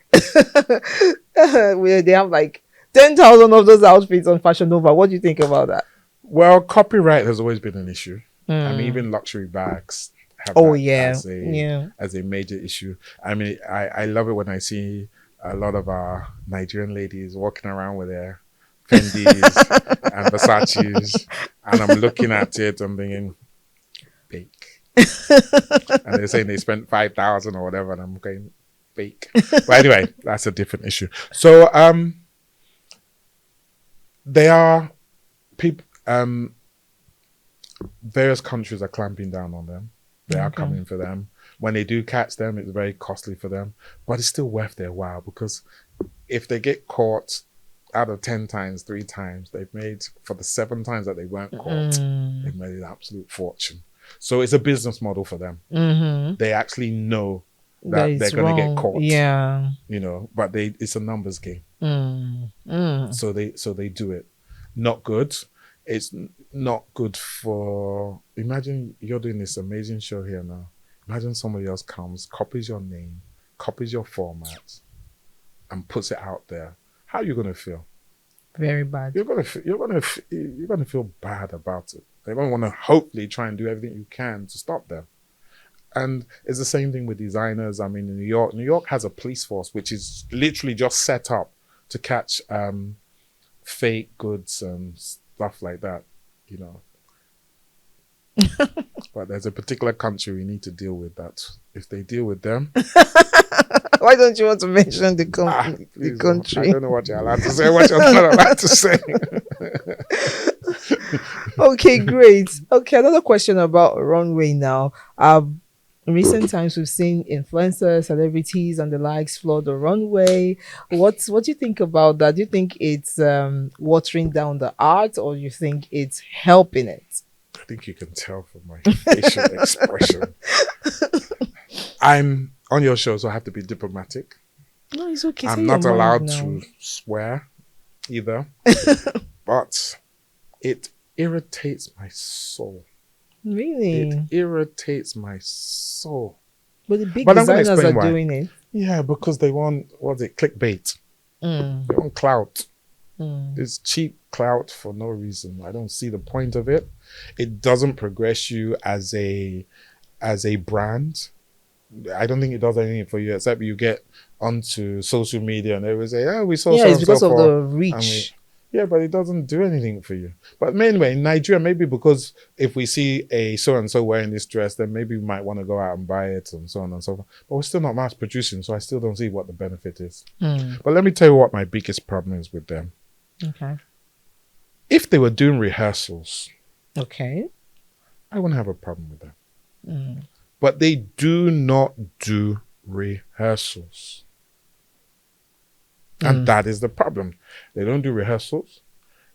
they have like 10,000 of those outfits on Fashion Nova. What do you think about that? Well, copyright has always been an issue. I mean, even luxury bags have as a major issue. I mean, I love it when I see a lot of our Nigerian ladies walking around with their Fendis and Versace's, and I'm looking at it, I'm thinking, fake. And they're saying they spent 5,000 or whatever, and I'm going, fake. But anyway, that's a different issue. So, they are people. Various countries are clamping down on them. They are coming for them. When they do catch them, it's very costly for them, but it's still worth their while, because if they get caught, out of 10 times, 3 times, they've made, for the 7 times that they weren't caught, they've made an absolute fortune. So it's a business model for them. They actually know that they're going to get caught. Yeah. But it's a numbers game. So they do it. Not good. It's not good for, imagine you're doing this amazing show here now. Imagine somebody else comes, copies your name, copies your format, and puts it out there. How are you going to feel? Very bad. You're going to feel bad about it. They're going to want to hopefully try and do everything you can to stop them. And it's the same thing with designers. I mean, in New York has a police force which is literally just set up to catch fake goods and stuff like that, But there's a particular country we need to deal with that. If they deal with them... Why don't you want to mention the country? I don't know what you're allowed to say, what you're not allowed to say. Okay, great. Okay, another question about runway now. In recent times, we've seen influencers, celebrities, and the likes flood the runway. What do you think about that? Do you think it's watering down the art, or do you think it's helping it? I think you can tell from my facial expression. I'm on your show, so I have to be diplomatic. No, it's okay. I'm not allowed to swear either, but it irritates my soul. Really? It irritates my soul. But the big designers are doing it. Yeah, because they want, clickbait. They want clout. It's cheap clout for no reason. I don't see the point of it. It doesn't progress you as a brand. I don't think it does anything for you, except you get onto social media and they will say, we saw it's because of the reach. But it doesn't do anything for you. But anyway, in Nigeria, maybe because if we see a so-and-so wearing this dress, then maybe we might want to go out and buy it and so on and so forth. But we're still not mass producing, so I still don't see what the benefit is. But let me tell you what my biggest problem is with them. Okay. If they were doing rehearsals, okay, I wouldn't have a problem with that. But they do not do rehearsals. And that is the problem. They don't do rehearsals.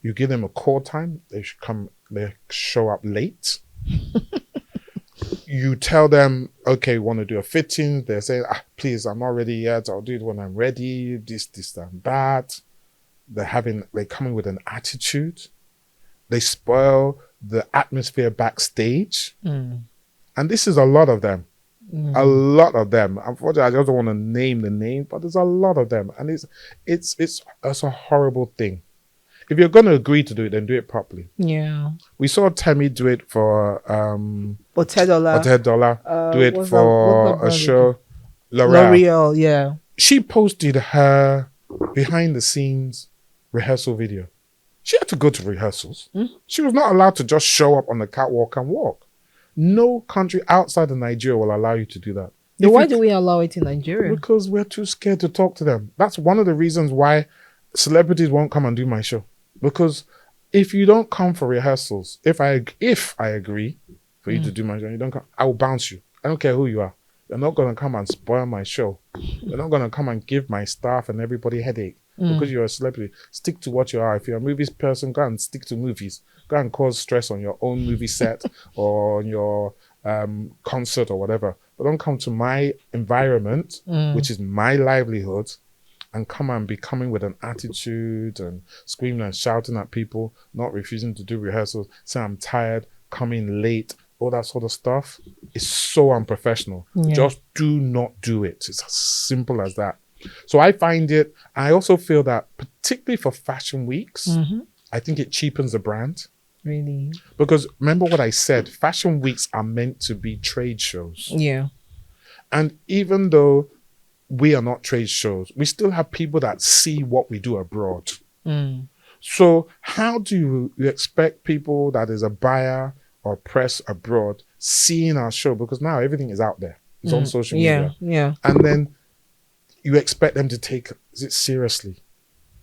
You give them a call time, they show up late. You tell them, okay, want to do a fitting. They say, please, I'm not ready yet. I'll do it when I'm ready. This, and that. They're coming with an attitude. They spoil the atmosphere backstage. Mm. And this is a lot of them. Mm. A lot of them. Unfortunately, I just don't want to name the name, but there's a lot of them. And it's a horrible thing. If you're going to agree to do it, then do it properly. Yeah. We saw Tammy do it for $10. do it What's for that a show. L'Oreal, yeah. She posted her behind the scenes rehearsal video. She had to go to rehearsals. She was not allowed to just show up on the catwalk and walk. No country outside of Nigeria will allow you to do that. Then why do we allow it in Nigeria? Because we're too scared to talk to them. That's one of the reasons why celebrities won't come and do my show. Because if you don't come for rehearsals, if I agree for you to do my show, you don't come, I will bounce you. I don't care who you are. You're not going to come and spoil my show. You're not going to come and give my staff and everybody a headache because you're a celebrity. Stick to what you are. If you're a movies person, go and stick to movies. Go and cause stress on your own movie set or on your concert or whatever. But don't come to my environment, which is my livelihood, and come and be coming with an attitude and screaming and shouting at people, not refusing to do rehearsals, say I'm tired, coming late, all that sort of stuff. It's so unprofessional. Yeah. Just do not do it. It's as simple as that. So I also feel that particularly for fashion weeks, I think it cheapens the brand. Really? Because remember what I said, fashion weeks are meant to be trade shows. Yeah. And even though we are not trade shows, we still have people that see what we do abroad. So how do you expect people that is a buyer or press abroad seeing our show? Because now everything is out there. It's on social media. Yeah. And then you expect them to take it seriously.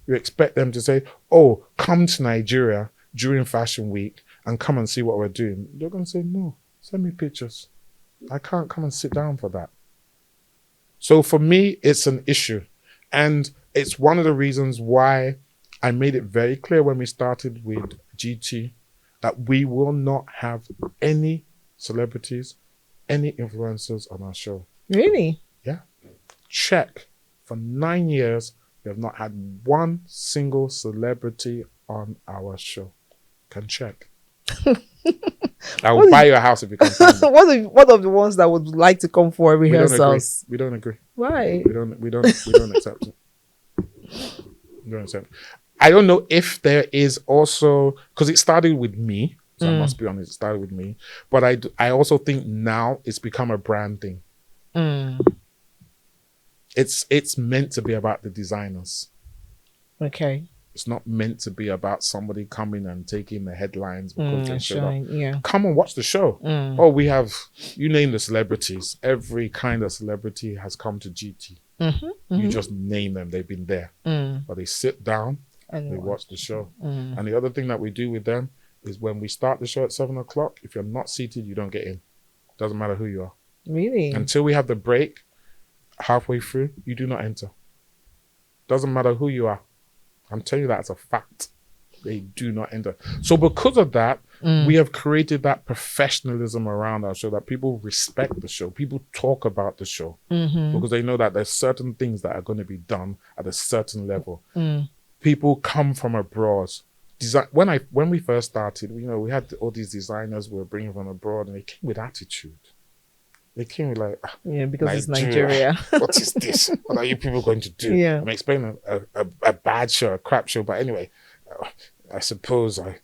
You expect them to say, oh, come to Nigeria during Fashion Week and come and see what we're doing. They're going to say, no, send me pictures. I can't come and sit down for that. So for me, it's an issue. And it's one of the reasons why I made it very clear when we started with GT that we will not have any celebrities, any influencers on our show. Really? Yeah. Check. For 9 years, we have not had one single celebrity on our show. Can check. I will buy you a house if you can find me. What of the ones that would like to come for rehearsals? We don't agree. Why? We don't accept it. We don't accept it. I don't know if there is also, because it started with me, so I must be honest, it started with me. But I also think now it's become a brand thing. It's meant to be about the designers. Okay. It's not meant to be about somebody coming and taking the headlines because they showed up. Yeah. Come and watch the show. Oh, we have, you name the celebrities. Every kind of celebrity has come to GT. You just name them. They've been there. But they sit down, and they watch the show. And the other thing that we do with them is when we start the show at 7 o'clock, if you're not seated, you don't get in. Doesn't matter who you are. Really? Until we have the break, halfway through, you do not enter. Doesn't matter who you are. I'm telling you that as a fact. They do not enter. So because of that, we have created that professionalism around our show, that people respect the show. People talk about the show because they know that there's certain things that are going to be done at a certain level. People come from abroad. When we first started, we had all these designers we were bringing from abroad, and they came with attitude. They came with like, because it's Nigeria. What is this? What are you people going to do? Yeah. I'm explaining a bad show, a crap show. But anyway, I suppose I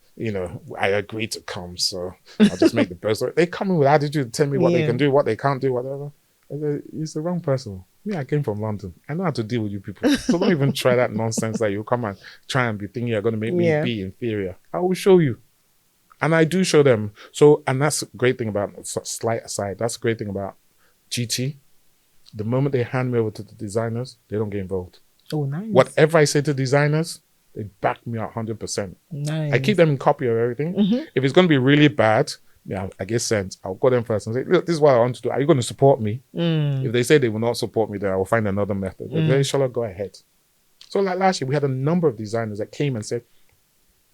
agreed to come, so I'll just make the best. They come in with attitude, tell me what they can do, what they can't do, whatever. It's the wrong person. Me, I came from London. I know how to deal with you people. So don't even try that nonsense that you come and try and be thinking you're going to make me be inferior. I will show you. And I do show them. So, and that's a great thing about, slight aside, that's a great thing about GT. The moment they hand me over to the designers, they don't get involved. Oh, nice. Whatever I say to designers, they back me out 100%. Nice. I keep them in copy of everything. If it's going to be really bad, I get sent. I'll call them first and say, look, this is what I want to do. Are you going to support me? If they say they will not support me, then I will find another method. If they shall go ahead. So like last year, we had a number of designers that came and said,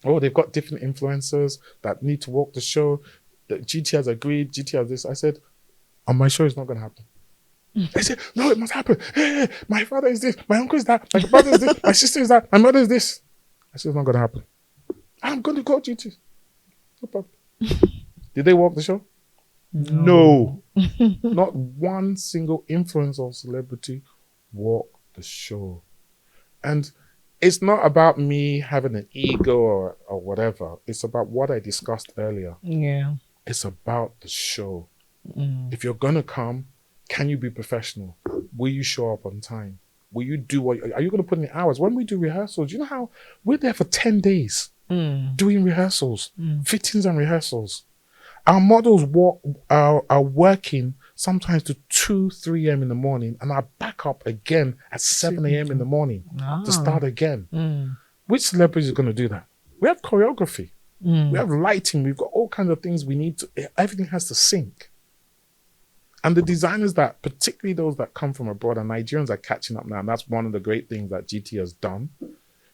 oh, they've got different influencers that need to walk the show. The GT has agreed, GT has this. I said, on my show, it's not going to happen. They said, no, it must happen. Hey, my father is this, my uncle is that, my brother is this, my sister is that, my mother is this. I said, it's not going to happen. I'm going to go GT. No problem. Did they walk the show? No. Not one single influencer or celebrity walked the show. And it's not about me having an ego or whatever. It's about what I discussed earlier. Yeah. It's about the show. If you're going to come, can you be professional? Will you show up on time? Will you do what? Are you going to put in the hours? When we do rehearsals, you know how we're there for 10 days doing rehearsals, fittings and rehearsals. Our models are working sometimes to 2, 3 a.m. in the morning and are back up again at 7 a.m. in the morning to start again. Which celebrity is going to do that? We have choreography. We have lighting. We've got all kinds of things we need to, everything has to sync. And the designers that, particularly those that come from abroad, and Nigerians are catching up now. And that's one of the great things that GT has done,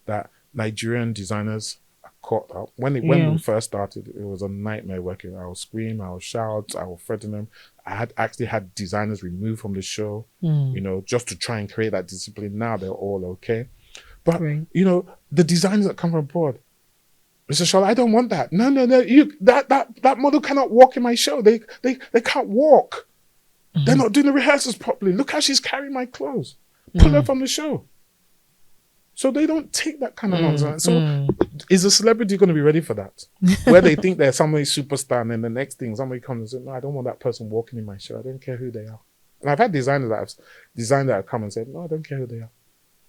that Nigerian designers are caught up. When we first started, it was a nightmare working. I would scream, I would shout, I would threaten them. I had actually had designers removed from the show, you know, just to try and create that discipline. Now they're all okay. But, you know, the designers that come from abroad, Mr. Sola, I don't want that. No, that model cannot walk in my show. They can't walk. They're not doing the rehearsals properly. Look how she's carrying my clothes. Pull her from the show. So they don't take that kind of nonsense. So is a celebrity going to be ready for that? Where they think they're somebody superstar and then the next thing somebody comes and says, no, I don't want that person walking in my show. I don't care who they are. And I've had designers that have come and said, no, I don't care who they are.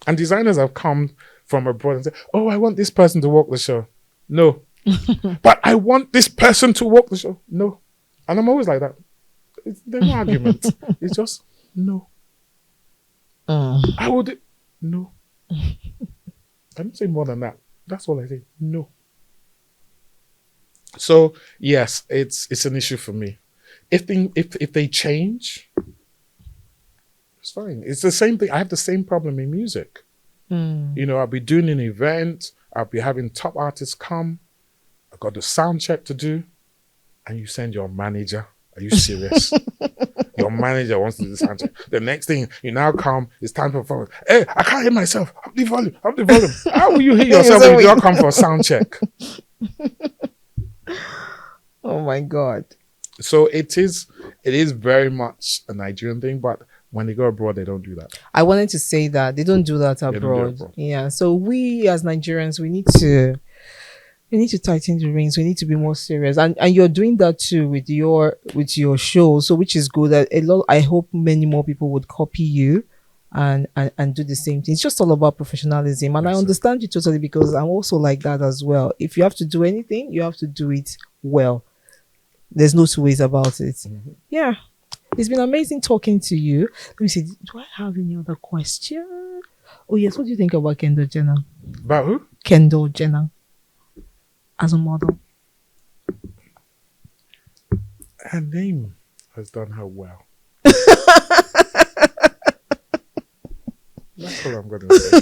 And designers have come from abroad and said, oh, I want this person to walk the show. No. But I want this person to walk the show. No. And I'm always like that. There's no argument. It's just no. I would no. I don't say more than that. That's all I say. No. So yes, it's an issue for me. If they change, it's fine. It's the same thing. I have the same problem in music. You know, I'll be doing an event. I'll be having top artists come. I've got the sound check to do, and you send your manager. Are you serious? Your manager wants to do the sound check. The next thing, you now come, it's time for performance. Hey, I can't hear myself. Up the volume. How will you hear yourself when you don't come for a sound check? Oh my God. So it is very much a Nigerian thing, but when they go abroad, they don't do that. I wanted to say that they don't do that abroad. Yeah. So we as Nigerians, we need to tighten the reins. We need to be more serious. And you're doing that too with your show. So which is good. I hope many more people would copy you and do the same thing. It's just all about professionalism. And I understand you totally, because I'm also like that as well. If you have to do anything, you have to do it well. There's no two ways about it. Yeah. It's been amazing talking to you. Let me see. Do I have any other question? Oh yes. What do you think about Kendall Jenner? About who? Kendall Jenner. As a model. Her name has done her well. That's all I'm going to say.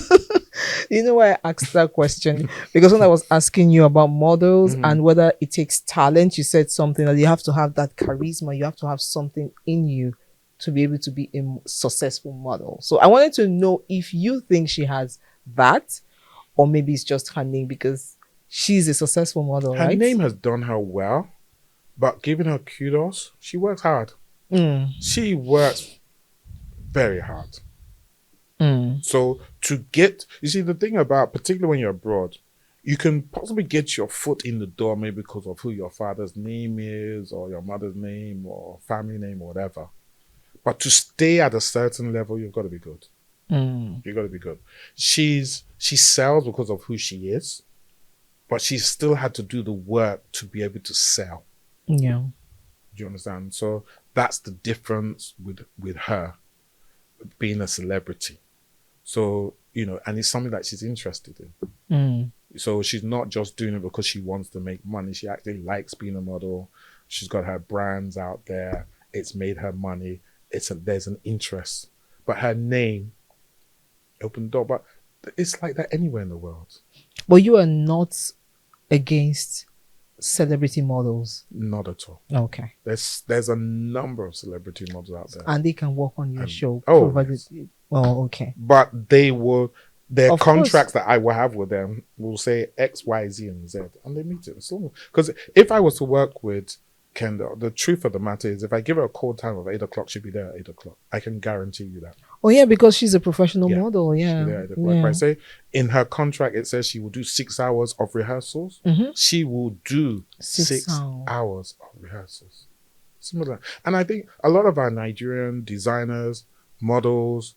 You know why I asked that question? Because when I was asking you about models and whether it takes talent, you said something that you have to have that charisma. You have to have something in you to be able to be a successful model. So I wanted to know if you think she has that, or maybe it's just her name, because she's a successful model, her right? Her name has done her well, but giving her kudos, she works hard. She works very hard. So to get, you see, the thing about, particularly when you're abroad, you can possibly get your foot in the door maybe because of who your father's name is, or your mother's name, or family name, or whatever. But to stay at a certain level, you've got to be good. You've got to be good. She sells because of who she is, but she still had to do the work to be able to sell. Yeah. Do you understand? So that's the difference with her being a celebrity. So, you know, and it's something that she's interested in. So she's not just doing it because she wants to make money. She actually likes being a model. She's got her brands out there. It's made her money. There's an interest. But her name opened the door. But it's like that anywhere in the world. But you are not against celebrity models? Not at all. Okay. There's a number of celebrity models out there. And they can work on your show. Oh, yes. Oh, okay. But they will, their Of course. contracts that I will have with them will say X, Y, Z, and Z, and they meet it. So, because if I was to work with Kendall, the truth of the matter is, if I give her a call time of 8 o'clock, she'll be there at 8 o'clock. I can guarantee you that. Oh yeah, because she's a professional Yeah, model. She'll Yeah. be there at 8 o'clock. If I say in her contract it says she will do 6 hours of rehearsals, she will do 6 hours of rehearsals. Similar. And I think a lot of our Nigerian designers, models,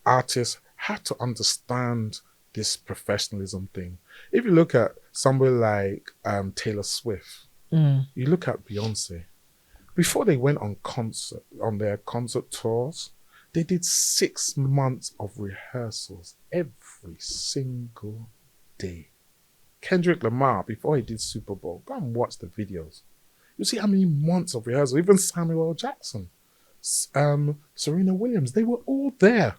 artists have to understand this professionalism thing. If you look at somebody like Taylor Swift, you look at Beyonce, before they went on their concert tours, they did 6 months of rehearsals every single day. Kendrick Lamar, before he did Super Bowl, go and watch the videos. You see how many months of rehearsal. Even Samuel L. Jackson, Serena Williams, they were all there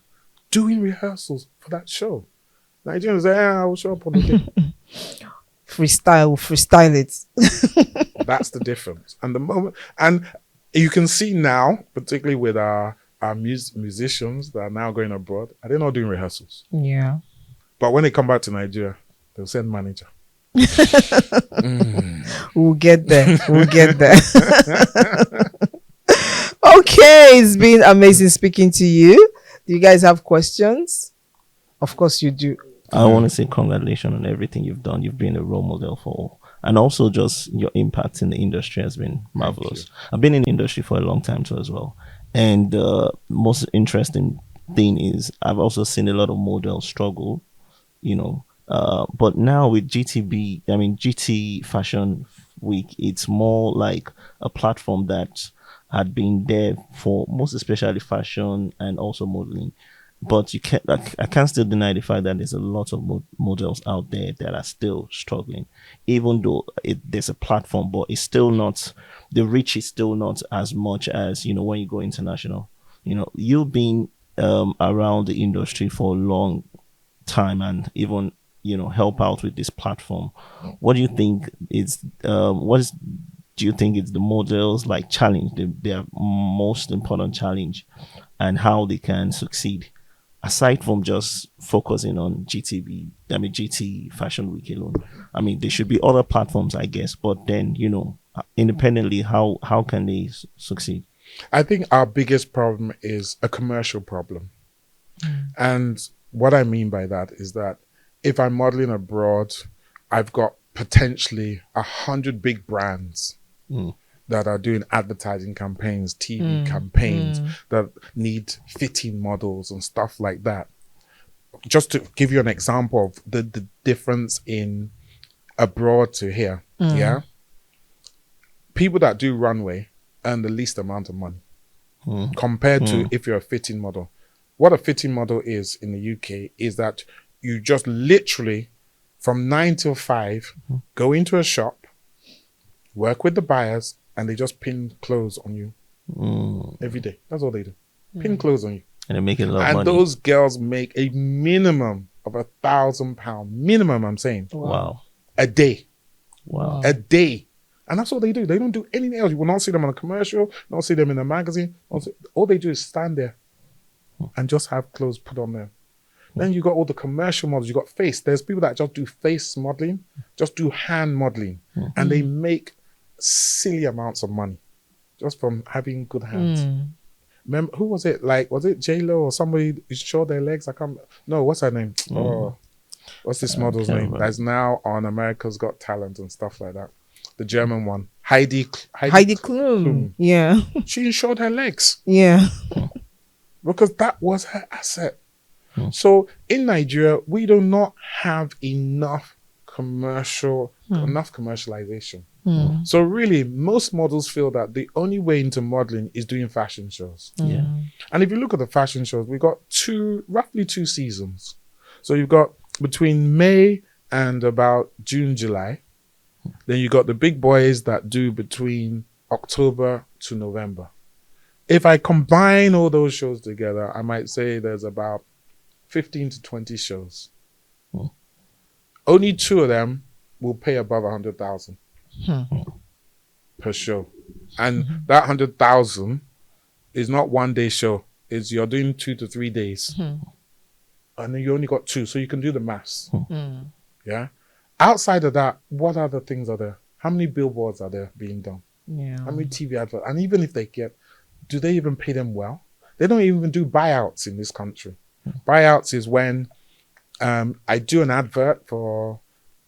doing rehearsals for that show. Nigerians say, I will show up on the day. Freestyle it. That's the difference. And you can see now, particularly with our musicians that are now going abroad, they're not doing rehearsals. Yeah. But when they come back to Nigeria, they'll send manager. We'll get there. Okay, it's been amazing speaking to you. Do you guys have questions? Of course you do. I want to say congratulations on everything you've done. You've been a role model for all. And also just your impact in the industry has been marvelous. I've been in the industry for a long time too as well. And the most interesting thing is I've also seen a lot of models struggle, but now with GT Fashion Week, it's more like a platform that had been there for most especially fashion and also modeling. But I can't still deny the fact that there's a lot of models out there that are still struggling, even though there's a platform, but it's still not, the reach is still not as much as, when you go international. You've been around the industry for a long time and even, help out with this platform. What do you think do you think is the models like challenge, their most important challenge, and how they can succeed? Aside from just focusing on GT Fashion Week alone. There should be other platforms, I guess, but then, independently, how can they succeed? I think our biggest problem is a commercial problem. And what I mean by that is that if I'm modeling abroad, I've got potentially 100 big brands that are doing advertising campaigns, TV campaigns that need fitting models and stuff like that. Just to give you an example of the difference in abroad to here, yeah? People that do runway earn the least amount of money compared to if you're a fitting model. What a fitting model is in the UK is that you just literally from 9 till 5 go into a shop, work with the buyers, and they just pin clothes on you every day. That's all they do. Pin clothes on you. And they make a lot of money. And those girls make a minimum of £1,000. Minimum, I'm saying. Wow. A day. Wow. A day. And that's all they do. They don't do anything else. You will not see them on a commercial, not see them in a magazine. All they do is stand there and just have clothes put on them. Then you got all the commercial models. You got face. There's people that just do face modeling, just do hand modeling, and they make silly amounts of money just from having good hands. Remember, who was it? Was it J-Lo or somebody who showed their legs? No, what's her name? Oh, what's this model's name? Remember. That's now on America's Got Talent and stuff like that. The German one. Heidi Klum. Yeah. She showed her legs Yeah. because that was her asset. So in Nigeria, we do not have enough commercialization. So really, most models feel that the only way into modeling is doing fashion shows. Yeah. And if you look at the fashion shows, we got roughly two seasons. So you've got between May and about June, July. Then you got the big boys that do between October to November. If I combine all those shows together, I might say there's about 15 to 20 shows. Only 2 of them will pay above 100,000 per show. And that 100,000 is not one day show. You're doing 2 to 3 days. and then you only got 2, so you can do the maths. Mm. Yeah. Outside of that, what other things are there? How many billboards are there being done? Yeah. How many TV adverts? And even if they get, do they even pay them well? They don't even do buyouts in this country. Buyouts is when I do an advert for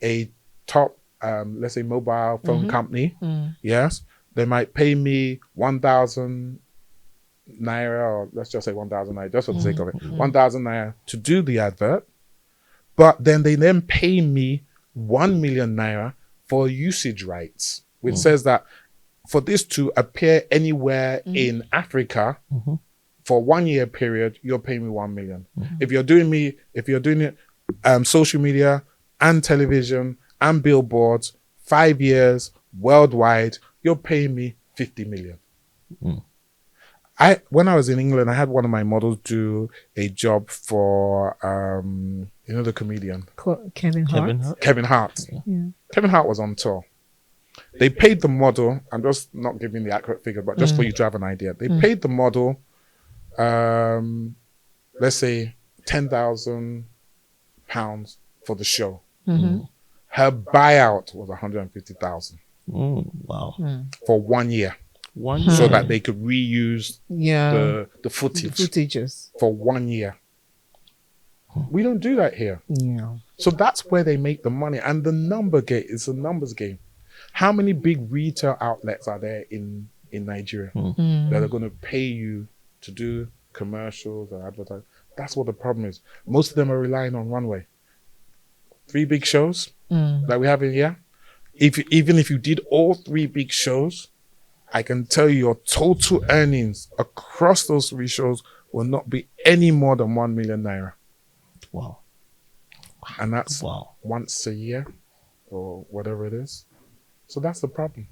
a top, let's say, mobile phone company. Yes. They might pay me 1,000 naira, or let's just say 1,000 naira, just for the sake of it, 1,000 naira to do the advert. But then they then pay me 1 million naira for usage rights, which says that for this to appear anywhere in Africa for 1 year period, you're paying me 1 million. If you're doing it, social media and television and billboards, 5 years worldwide, you're paying me 50 million. When I was in England, I had one of my models do a job for, the comedian Kevin Hart. Kevin Hart. Yeah. Kevin Hart was on tour. They paid the model. I'm just not giving the accurate figure, but just for you to have an idea. They paid the model, let's say, £10,000 for the show. Her buyout was 150,000 Wow. for 1 year, 1 so year. that they could reuse the footage footages. for 1 year. We don't do that here. Yeah. So that's where they make the money. And the number game is a numbers game. How many big retail outlets are there in Nigeria that are going to pay you to do commercials or advertise? That's what the problem is. Most of them are relying on runway. 3 big shows that we have in here. Even if you did all 3 big shows, I can tell you your total earnings across those 3 shows will not be any more than 1 million naira. Wow. And that's Wow. once a year or whatever it is. So that's the problem.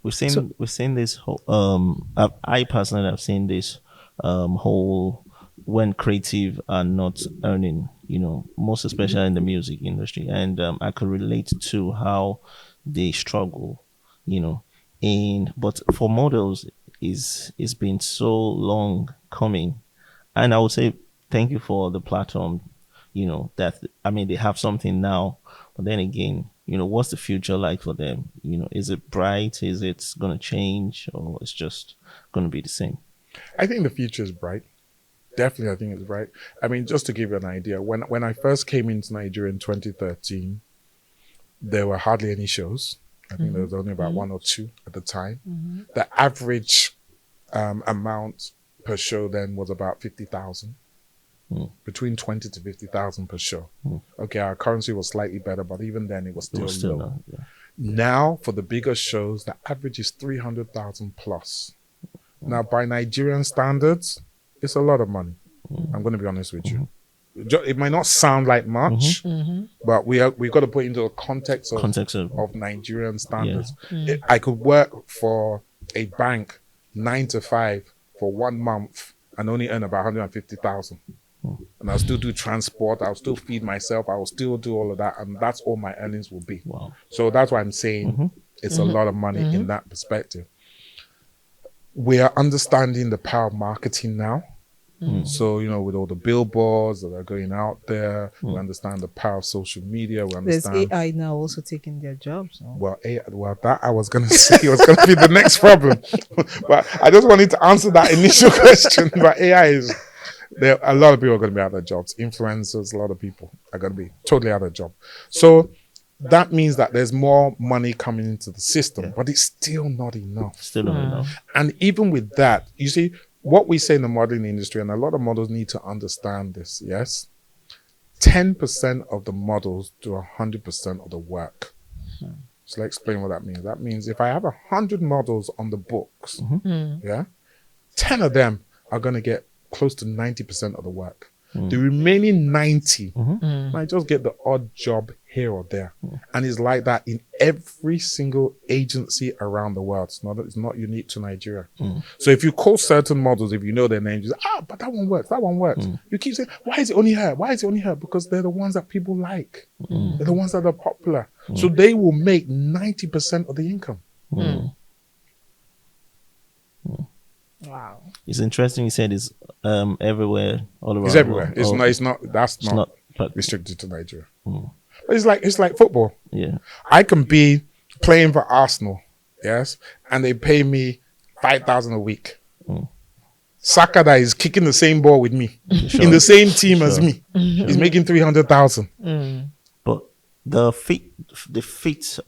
We've seen this whole I personally have seen this whole when creative are not earning, most especially in the music industry, and I could relate to how they struggle, but for models it's been so long coming, and I would say thank you for the platform, that they have something now, but then again, what's the future like for them? Is it bright? Is it going to change, or it's just going to be the same? I think the future is bright. Definitely, I think it's bright. Just to give you an idea, when I first came into Nigeria in 2013, there were hardly any shows. I think there was only about 1 or 2 at the time. The average amount per show then was about 50,000. Between 20 to 50,000 per show. Okay, our currency was slightly better, but even then it was still low. Yeah. Now, for the bigger shows, the average is 300,000 plus. Now, by Nigerian standards, it's a lot of money. I'm going to be honest with you. It might not sound like much, but we've got to put it into the context of Nigerian standards. I could work for a bank 9 to 5 for 1 month and only earn about 150,000. And I'll still do transport, I'll still feed myself, I will still do all of that, and that's all my earnings will be. Wow. So that's why I'm saying it's a lot of money in that perspective. We are understanding the power of marketing now. So, with all the billboards that are going out there, we understand the power of social media. We understand. There's AI now also taking their jobs. No? Well, that I was going to say was going to be the next problem. But I just wanted to answer that initial question. But AI is... a lot of people are going to be out of their jobs. Influencers, a lot of people are going to be totally out of their job. So that means that there's more money coming into the system, but it's still not enough. Still not enough. And even with that, you see, what we say in the modeling industry, and a lot of models need to understand this, yes? 10% of the models do 100% of the work. So let's explain what that means. That means if I have 100 models on the books, 10 of them are going to get close to 90% of the work. The remaining 90 might just get the odd job here or there. And it's like that in every single agency around the world. It's not unique to Nigeria. So if you call certain models, if you know their names, you say, but that one works, that one works. You keep saying, why is it only her? Why is it only her? Because they're the ones that people like. They're the ones that are popular. So they will make 90% of the income. Wow. It's interesting. You said it's everywhere, all around. It's the everywhere. world. It's Oh, not. It's not. That's it's not but restricted to Nigeria. But it's like football. yeah. I can be playing for Arsenal, yes, and they pay me 5,000 a week. Saka that is kicking the same ball with me in the same team as me, he's making 300,000. But the fitness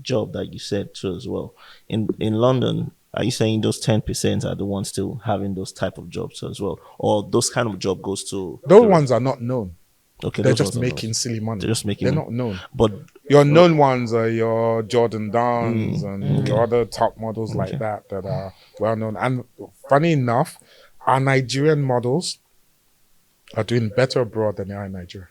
job that you said too as well in London. Are you saying those 10% are the ones still having those type of jobs as well, or those kind of job goes to Those ones are not known. Okay, They're those just ones are making those. silly money. They're just making. They're not known. But Your known ones are your Jordan Downs and your other top models like that are well known. And funny enough, our Nigerian models are doing better abroad than they are in Nigeria.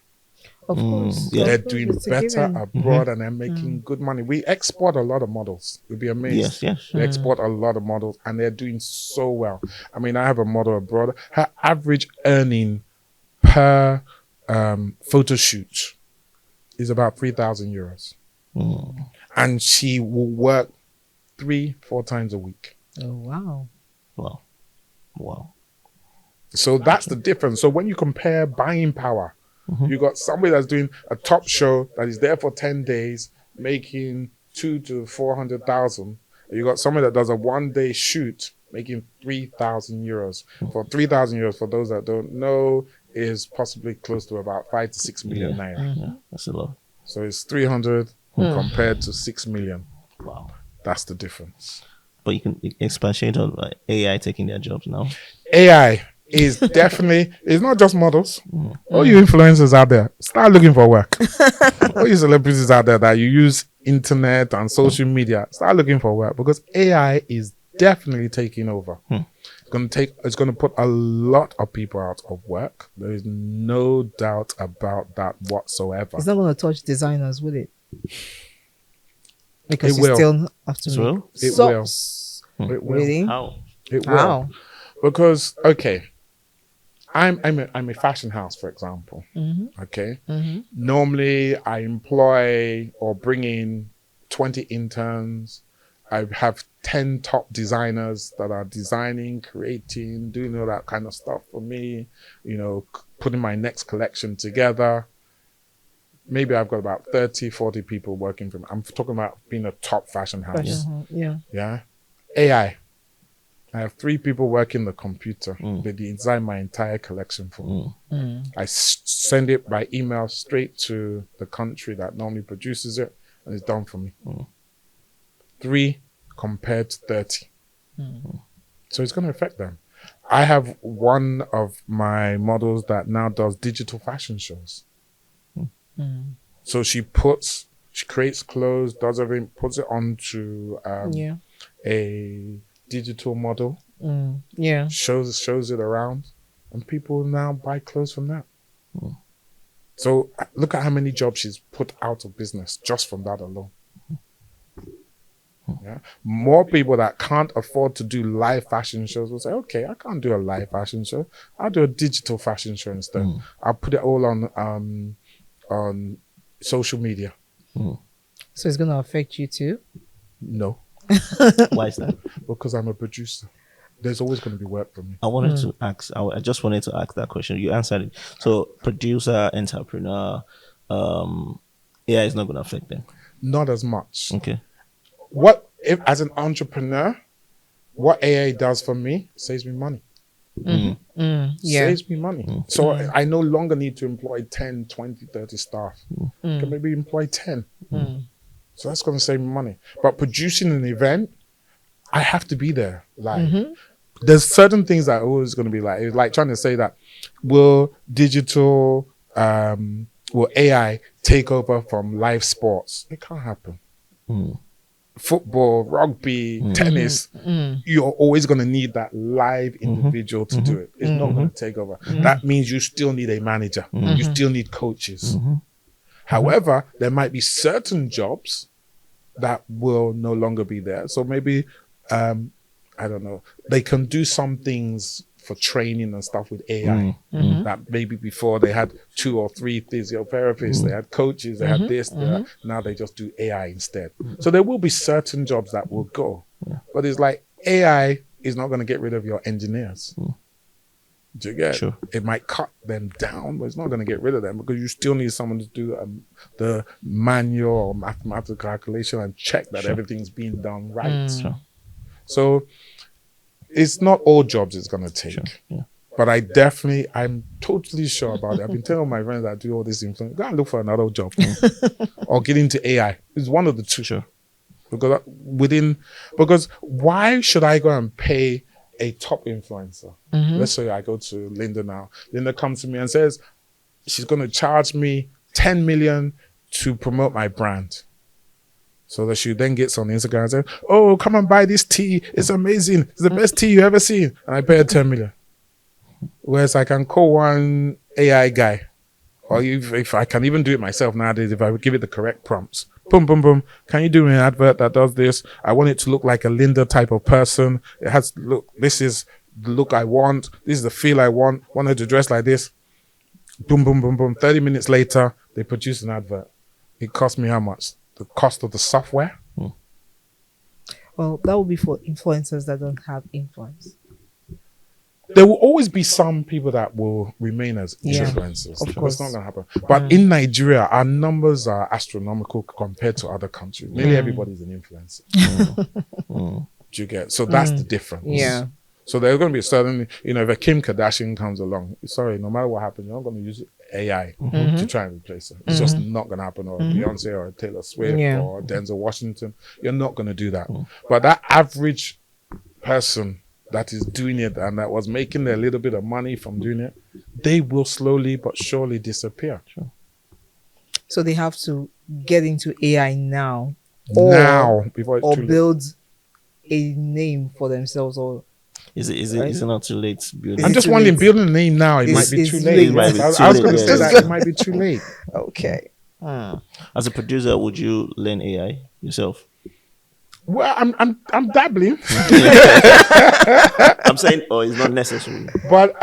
Of course. yeah. They're Of course, doing it's a better given. abroad and they're making good money. We export a lot of models. You'll be amazed. Yes. We export a lot of models and they're doing so well. I mean, I have a model abroad. Her average earning per photo shoot is about 3,000 euros. And she will work 3-4 times a week. Oh, wow. Wow. So that's the difference. So when you compare buying power, you got somebody that's doing a top show that is there for 10 days, making 200,000 to 400,000. You got somebody that does a 1-day shoot, making 3,000 euros. For 3,000 euros, for those that don't know, is possibly close to about 5 to 6 million naira. Yeah, that's a lot. So it's 300 compared to 6 million. Wow. That's the difference. But you can expatiate on AI taking their jobs now. AI is definitely, it's not just models. All you influencers out there, start looking for work. All you celebrities out there that you use internet and social media, start looking for work because AI is definitely taking over. It's going to put a lot of people out of work. There is no doubt about that whatsoever. It's not going to touch designers, will it? Because It you will. still have to It make will? It socks. will. It will. Really? How? It will. Wow. Because okay, I'm a fashion house, for example. Okay. Normally, I employ or bring in 20 interns. I have 10 top designers that are designing, creating, doing all that kind of stuff for me. You know, putting my next collection together. Maybe I've got about 30, 40 people working for me. I'm talking about being a top fashion house. Yeah. Yeah. AI. I have 3 people working the computer. They design my entire collection for me. I send it by email straight to the country that normally produces it, and it's done for me. 3 compared to 30. So it's going to affect them. I have one of my models that now does digital fashion shows. So she creates clothes, does everything, puts it onto a digital model, shows it around, and people now buy clothes from that. So look at how many jobs she's put out of business just from that alone. Yeah, more people that can't afford to do live fashion shows will say, okay, I can't do a live fashion show. I'll do a digital fashion show instead. I'll put it all on social media. So it's going to affect you too? No, Why is that? because I'm a producer. There's always going to be work for me. I wanted to ask. I just wanted to ask that question. You answered it. So, producer, entrepreneur, AI is not going to affect them. Not as much. Okay. What if, as an entrepreneur, what AI does for me saves me money. Saves me money. So I no longer need to employ 10, 20, 30 staff. I can maybe employ 10. So that's going to save me money. But producing an event, I have to be there live. There's certain things that are always going to be like, it's like trying to say that will AI take over from live sports? It can't happen. Football, rugby, tennis, you're always going to need that live individual to do it. It's not going to take over. That means you still need a manager. You still need coaches. However, there might be certain jobs that will no longer be there. So maybe, I don't know, they can do some things for training and stuff with AI. That maybe before they had 2 or 3 physiotherapists, they had coaches, they had this, now they just do AI instead. So there will be certain jobs that will go. But it's like AI is not going to get rid of your engineers. Do you get? Sure. It might cut them down, but it's not going to get rid of them because you still need someone to do the manual or mathematical calculation and check that everything's being done right. Sure. So it's not all jobs it's going to take. Sure. Yeah. But I'm totally sure about it. I've been telling my friends that do all this influence, go and look for another job or get into AI. It's one of the two. Sure. Because why should I go and pay a top influencer? Let's say I go to Linda now. Linda comes to me and says she's going to charge me 10 million to promote my brand. So that she then gets on Instagram and says, oh, come and buy this tea. It's amazing. It's the best tea you ever seen. And I pay her 10 million. Whereas I can call one AI guy, or if I can even do it myself nowadays, if I would give it the correct prompts. Boom, boom, boom. Can you do me an advert that does this? I want it to look like a Linda type of person. It has to look, this is the look I want. This is the feel I want. Want her to dress like this. Boom, boom, boom, boom. 30 minutes later, they produce an advert. It cost me how much? The cost of the software? Well, that would be for influencers that don't have influence. There will always be some people that will remain as influencers. Of course. It's not going to happen. But in Nigeria, our numbers are astronomical compared to other countries. Nearly everybody's an influencer. Do you get? So that's the difference. Yeah. So there's going to be a certain, if a Kim Kardashian comes along, sorry, no matter what happens, you're not going to use AI to try and replace her. It's just not going to happen. Or Beyonce or Taylor Swift or Denzel Washington. You're not going to do that. But that average person that is doing it and that was making a little bit of money from doing it, they will slowly but surely disappear. Sure. So they have to get into AI now. Before it's or too late. build a name for themselves. Or Is it not too late to build? I'm just wondering, building a name now, it might be It's too late. late. It might be I too was late, going to say yeah. that it might be too late. okay. As a producer, would you learn AI yourself? Well, I'm dabbling, I'm saying, it's not necessary. but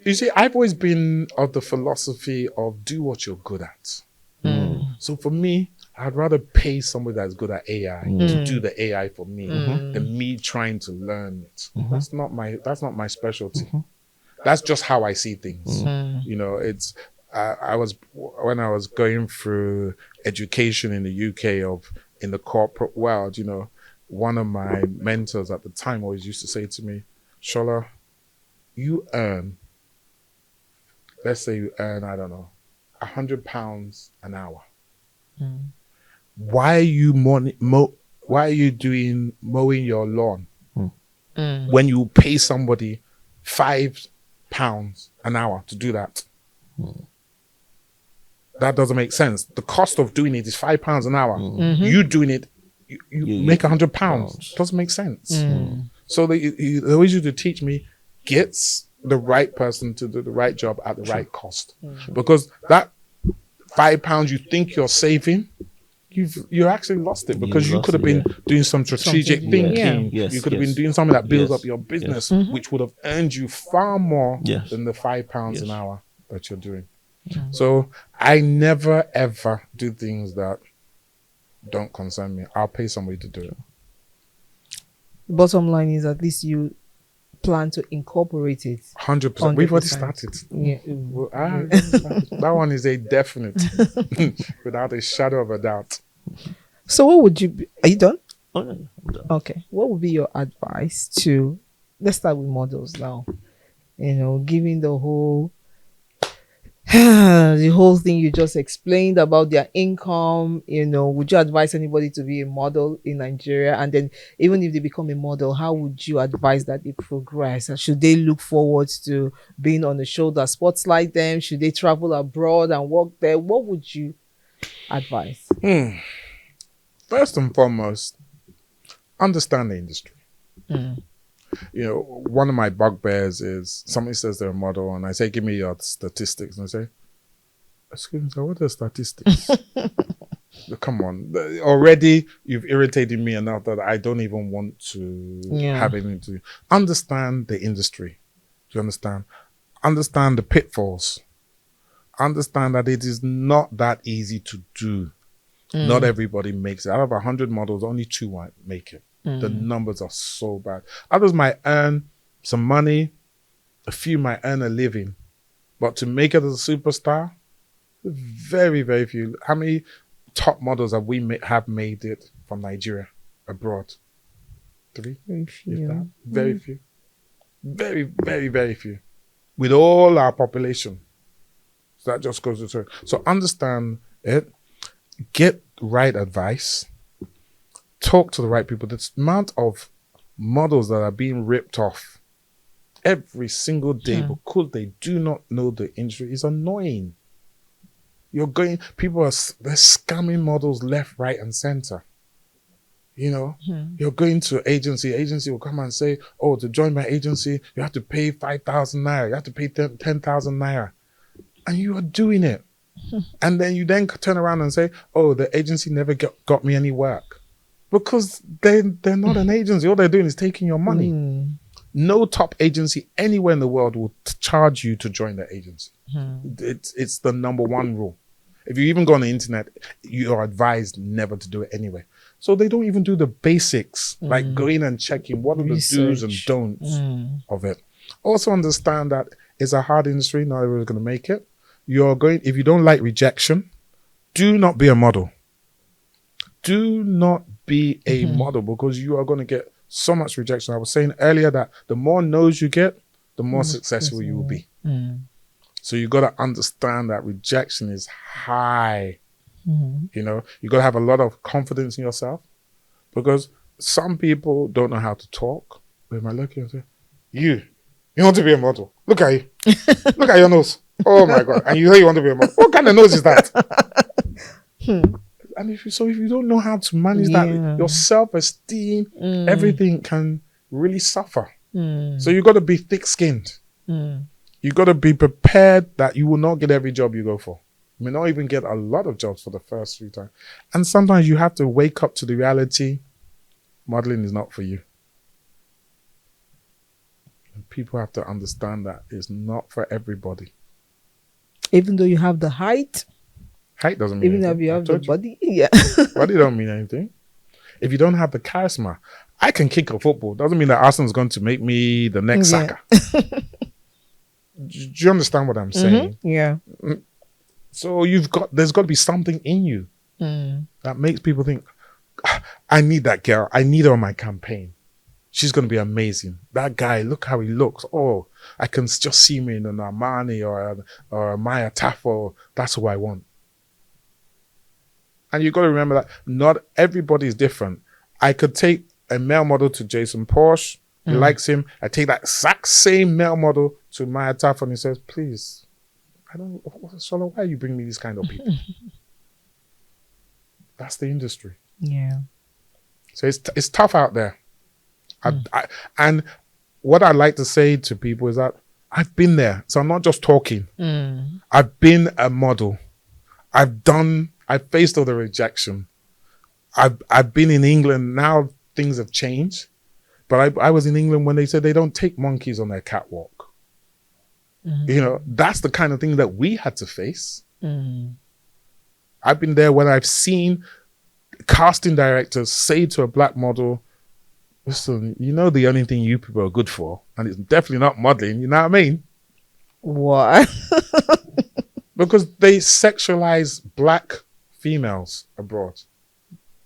you see, I've always been of the philosophy of do what you're good at. So for me, I'd rather pay somebody that's good at AI to do the AI for me than me trying to learn it. That's not my specialty. That's just how I see things. It's when I was going through education in the UK in the corporate world, one of my mentors at the time always used to say to me, Sola, let's say you earn, I don't know, £100 an hour. Why are you doing mowing your lawn when you pay somebody £5 an hour to do that? That doesn't make sense. The cost of doing it is £5 an hour. You doing it, you make £100. Doesn't make sense. So they always used to teach me, get the right person to do the right job at the right cost. Because that £5 you think you're saving, you actually lost it, because you could have been doing some strategic thinking. Yes, you could have been doing something that builds up your business, Yes. which would have earned you far more than the £5 an hour that you're doing. So I never ever do things that don't concern me. I'll pay somebody to do it. The bottom line is, at least you plan to incorporate it. 100%. We've already 100%. started. Yeah. That one is a definite, without a shadow of a doubt. So what would you be? Are you done? Oh, no, I'm done. Okay. What would be your advice to, let's start with models now. Giving the whole the whole thing you just explained about their income, would you advise anybody to be a model in Nigeria? And then even if they become a model, how would you advise that they progress? Should they look forward to being on a show that spotlight them? Should they travel abroad and work there? What would you advise? First and foremost, understand the industry. One of my bugbears is somebody says they're a model and I say, give me your statistics. And I say, excuse me, sir, what are statistics? Come on. Already you've irritated me enough that I don't even want to have anything to understand the industry. Do you understand? Understand the pitfalls. Understand that it is not that easy to do. Not everybody makes it. Out of 100 models, only 2 might make it. The numbers are so bad. Others might earn some money. A few might earn a living. But to make it as a superstar, very, very few. How many top models have we have made it from Nigeria abroad? 3? Very If few. that. Very few. Very, very, very few. With all our population. So that just goes to show. So understand it. Get right advice. Talk to the right people. The amount of models that are being ripped off every single day because they do not know the industry is annoying. They're scamming models left, right, and center. You know, you're going to agency will come and say, oh, to join my agency, you have to pay 5,000 naira, you have to pay 10,000 naira. And you are doing it. And then you then turn around and say, oh, the agency never got me any work. Because they're not an agency. All they're doing is taking your money. No top agency anywhere in the world will charge you to join the agency. It's the number 1 rule. If you even go on the internet, you're advised never to do it anyway. So they don't even do the basics, like going and checking what are the do's and don'ts of it. Also understand that it's a hard industry. Not everyone's going to make it. If you don't like rejection, do not be a model. Do not be a model because you are going to get so much rejection. I was saying earlier that the more no's you get, the more successful you will be. So you got to understand that rejection is high. You know, you got to have a lot of confidence in yourself because some people don't know how to talk. They might look at you and say, you want to be a model. Look at you. Look at your nose. Oh my God. And you say you want to be a model. What kind of nose is that? And if you don't know how to manage that, your self-esteem, everything can really suffer. So you got to be thick-skinned. You got to be prepared that you will not get every job you go for. You may not even get a lot of jobs for the first few times. And sometimes you have to wake up to the reality, modeling is not for you. And people have to understand that it's not for everybody. Even though you have the height, Height doesn't mean even anything. if you have the body, Body don't mean anything. If you don't have the charisma, I can kick a football. Doesn't mean that Arsenal's going to make me the next Saka. Do you understand what I'm saying? Yeah. So there's got to be something in you that makes people think, I need that girl. I need her on my campaign. She's going to be amazing. That guy, look how he looks. Oh, I can just see me in an Armani or a Maya Tafo. That's who I want. And you got to remember that not everybody is different. I could take a male model to Jason Porsche. He likes him. I take that exact same male model to Maya Tafo and he says, please, Sola, why you bring me these kind of people? That's the industry. Yeah. So it's tough out there. And what I like to say to people is that I've been there. So I'm not just talking. I've been a model. I've faced all the rejection. I've been in England. Now things have changed. But I was in England when they said they don't take monkeys on their catwalk. You know, that's the kind of thing that we had to face. I've been there when I've seen casting directors say to a black model, listen, you know the only thing you people are good for, and it's definitely not modeling, you know what I mean? What? Because they sexualize black females abroad.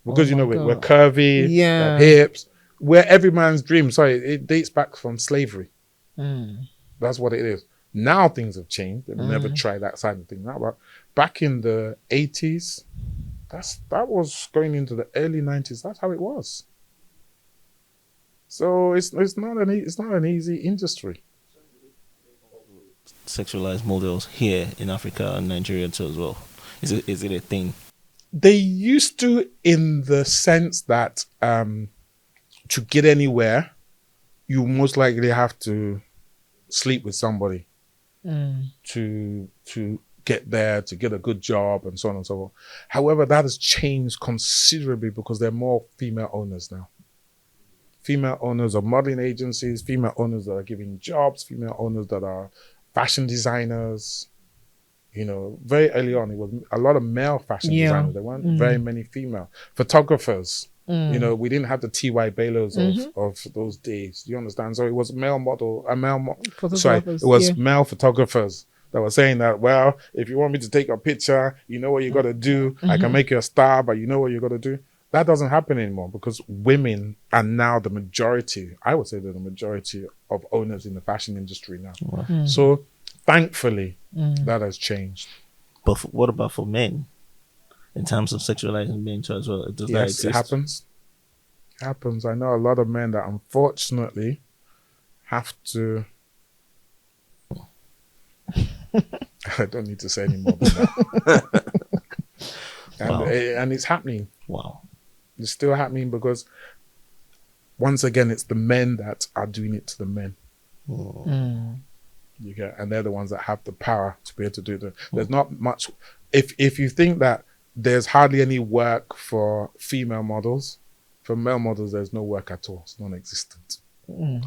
Because, you know, we're curvy, we have hips. We're every man's dream. Sorry, it dates back from slavery. That's what it is. Now things have changed. They've never tried that side of thing. Now, but back in the 80s, that was going into the early 90s. That's how it was. So it's not an easy industry. Sexualized models here in Africa and Nigeria too as well. Is it a thing? They used to, in the sense that to get anywhere, you most likely have to sleep with somebody to get there, to get a good job, and so on and so forth. However, that has changed considerably because there are more female owners now. Female owners of modeling agencies, female owners that are giving jobs, female owners that are fashion designers. You know, very early on, it was a lot of male fashion Yeah. designers. There weren't very many female photographers. You know, we didn't have the T.Y. Balos of those days. You understand? So it was male model, Photographers, it was yeah. male photographers that were saying that, well, if you want me to take a picture, you know what you got to do. I can make you a star, but you know what you got to do. That doesn't happen anymore because women are now the majority. I would say they're the majority of owners in the fashion industry now. Wow. So thankfully, that has changed. But what about for men? In terms of sexualizing men too as well, does that Yes, exist? it happens. It happens. I know a lot of men that unfortunately have to. I don't need to say any more than that. Wow. And it's happening. Wow. It's still happening because once again, it's the men that are doing it to the men. You get, and they're the ones that have the power to be able to do it. There's not much. If you think that there's hardly any work for female models, for male models, there's no work at all. It's non-existent.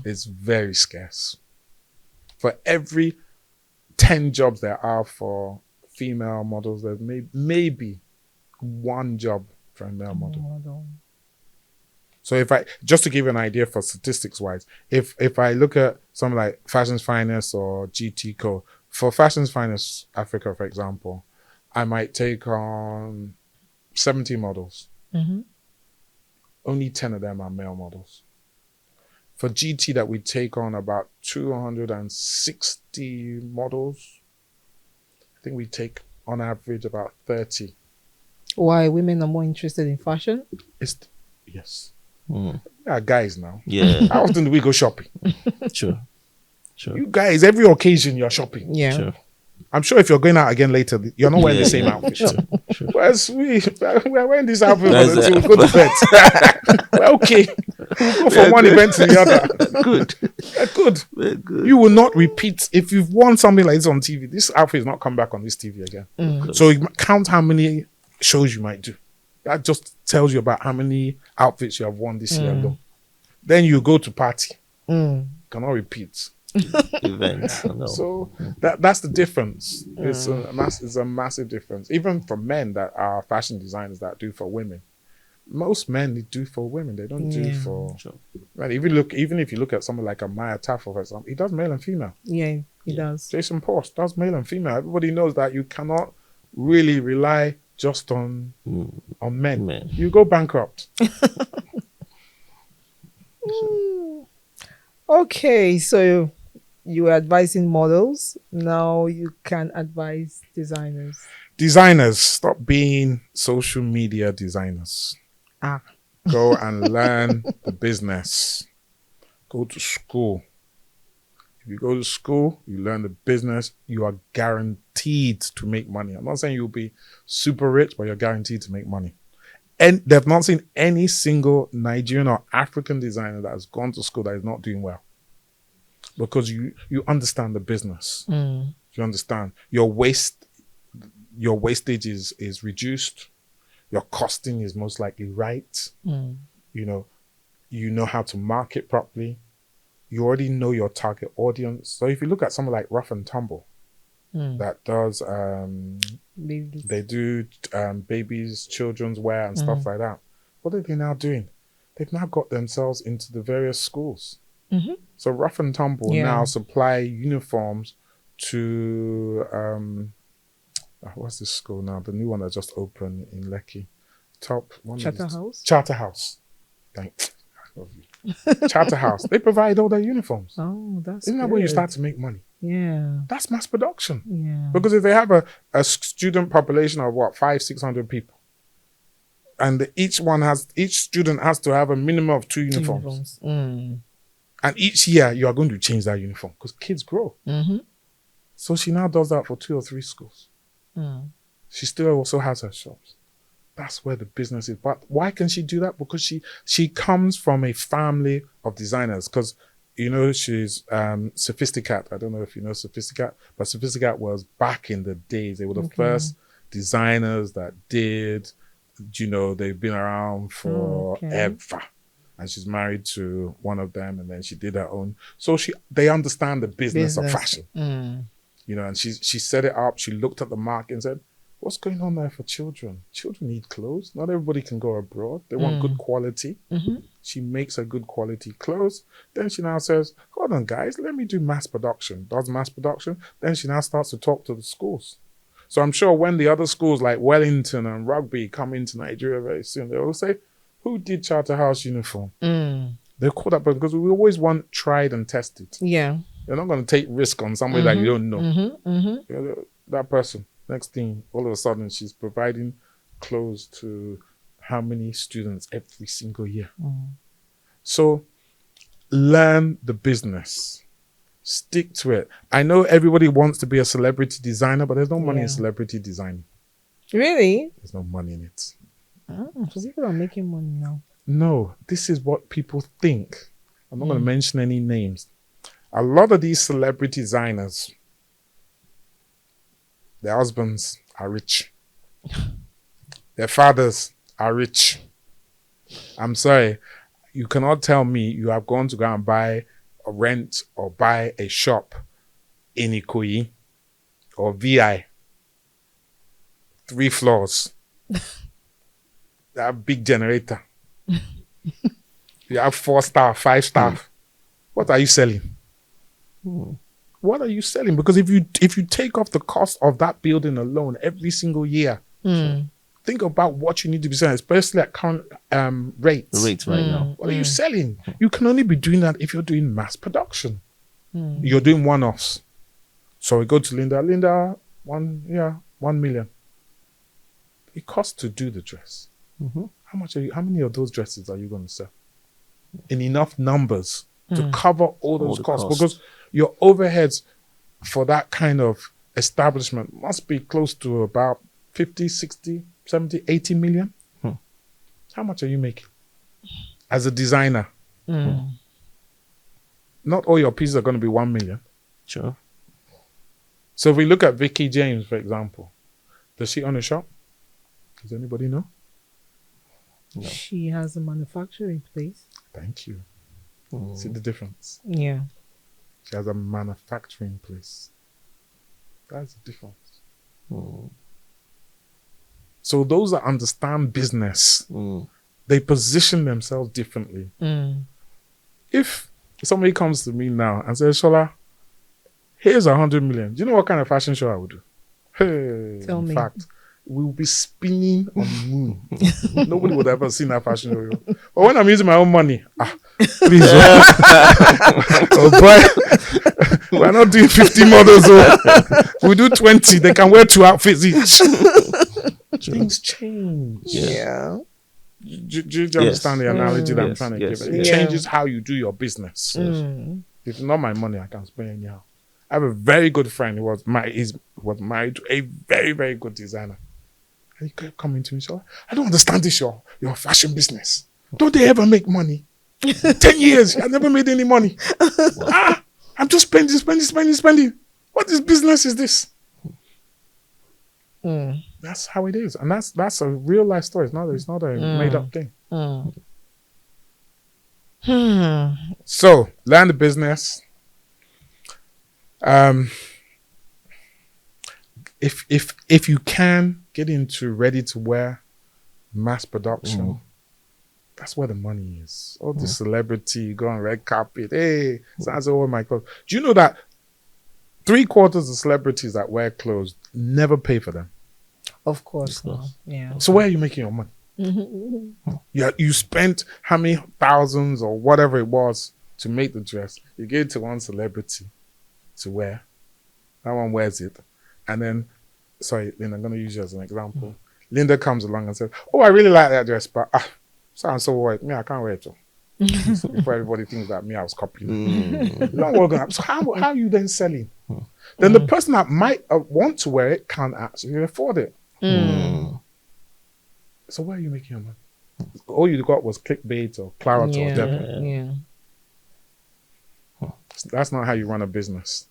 It's very scarce. For every 10 jobs there are for female models, there's maybe one job for a male model. So just to give you an idea for statistics wise, if I look at something like Fashion's Finest or GTCO, for Fashion's Finest Africa, for example, I might take on 70 models. Only 10 of them are male models. For GT that we take on about 260 models, I think we take on average about 30. Why women are more interested in fashion? Yes. Mm. Yeah, guys now. Yeah. How often do we go shopping? Sure. You guys, every occasion you're shopping. Yeah. Sure. I'm sure if you're going out again later, you're not wearing the same outfit. Sure. Whereas we're wearing this outfit That's until we go to bed. Well, okay. We'll go from one event to the other. Good. Good. Very good. You will not repeat. If you've worn something like this on TV, this outfit is not come back on this TV again. So you count how many shows you might do. That just tells you about how many outfits you have worn this year alone. Then you go to party. Cannot repeat. Events. No. So that's the difference. It's a massive difference. Even for men that are fashion designers that do for women, most men they do for women. They don't do for. Sure. Right. Even if you look at someone like a Maya Tafel, for example, he does male and female. Yeah, he does. Jason Porsche does male and female. Everybody knows that you cannot really rely just on men. You go bankrupt. Okay, so you were advising models. Now you can advise designers. Designers, stop being social media designers. Go and learn the business. Go to school. If you go to school, you learn the business, you are guaranteed to make money. I'm not saying you'll be super rich, but you're guaranteed to make money. And they've not seen any single Nigerian or African designer that has gone to school that is not doing well. Because you understand the business. You understand. Your wastage is reduced. Your costing is most likely right. You know how to market properly. You already know your target audience. So if you look at someone like Rough and Tumble, that does they do babies, children's wear and stuff like that. What are they now doing? They've now got themselves into the various schools. So Rough and Tumble now supply uniforms to what's this school now? The new one that just opened in Lekki. Charterhouse. Thanks. I love you. Charterhouse. They provide all their uniforms. Oh, that's Isn't that where you start to make money? Yeah. That's mass production. Yeah. Because if they have a student population of 500-600 people, and each student has to have a minimum of 2 uniforms. And each year you are going to change that uniform because kids grow. So she now does that for 2 or 3 schools. She still also has her shops. That's where the business is. But why can she do that? Because she comes from a family of designers. Because, she's Sophisticat. I don't know if you know Sophisticat, but Sophisticat was back in the days. They were the first designers that did, they've been around forever. And she's married to one of them, and then she did her own. So they understand the business of fashion. You know, and she set it up. She looked at the market and said, what's going on there for children? Children need clothes. Not everybody can go abroad. They want good quality. She makes a good quality clothes. Then she now says, hold on, guys, let me do mass production. Does mass production. Then she now starts to talk to the schools. So I'm sure when the other schools like Wellington and Rugby come into Nigeria very soon, they will say, who did Charterhouse uniform? They're called up because we always want tried and tested. Yeah. You're not going to take risk on somebody that you don't know. You know, that person, next thing, all of a sudden, she's providing clothes to how many students every single year. So learn the business. Stick to it. I know everybody wants to be a celebrity designer, but there's no money in celebrity designing. Really? There's no money in it. So people are making money now. No, this is what people think. I'm not going to mention any names. A lot of these celebrity designers, their husbands are rich. Their fathers are rich. I'm sorry. You cannot tell me you have gone to go and buy or rent or buy a shop in Ikoyi or VI. 3 floors. They have big generator. You have 4 staff, 5 staff. What are you selling? What are you selling? Because if you take off the cost of that building alone every single year, think about what you need to be selling, especially at current rates. The rates right now. What are you selling? You can only be doing that if you're doing mass production. You're doing one-offs. So we go to Linda. Linda, 1 million. It costs to do the dress. How many of those dresses are you going to sell? In enough numbers to cover all those costs. Because your overheads for that kind of establishment must be close to about 50, 60, 70, 80 million. How much are you making as a designer? Not all your pieces are going to be 1 million. Sure. So if we look at Vicky James, for example, does she own a shop? Does anybody know? No. She has a manufacturing place. Thank you. See the difference? Yeah. She has a manufacturing place. That's the difference. So those that understand business, they position themselves differently. If somebody comes to me now and says, Sola, here's 100 million. Do you know what kind of fashion show I would do? Hey, Tell me. In fact, we will be spinning on the moon. Nobody would ever seen that fashion show. But when I'm using my own money, please. Oh boy, we're not doing 50 models. We do 20. They can wear 2 outfits each. Things change. Yeah. Do you understand the analogy that I'm trying to give? It changes how you do your business. If it's not my money, I can spend anyhow. I have a very good friend who was married to a very, very good designer. And he kept coming to me, so I don't understand this, your fashion business. Don't they ever make money? 10 years, I never made any money. I'm just spending. What is business is this? That's how it is. And that's a real life story. It's not a made up thing. So learn the business. If you can get into ready to wear mass production, that's where the money is. All the celebrity, you go on red carpet, hey, that's all my clothes. Do you know that 3/4 of celebrities that wear clothes never pay for them? Of course. Yeah. So where are you making your money? You spent how many thousands or whatever it was to make the dress. You gave it to one celebrity to wear. That one wears it. And then, sorry, Linda, I'm going to use you as an example. Linda comes along and says, oh, I really like that dress, but so and so wear it. Me, I can't wear it. So before everybody thinks that me, I was copying. So how are you then selling? Then the person that might want to wear it can't actually afford it. So where are you making your money? All you got was clickbait or clout or depth. Yeah. That's not how you run a business.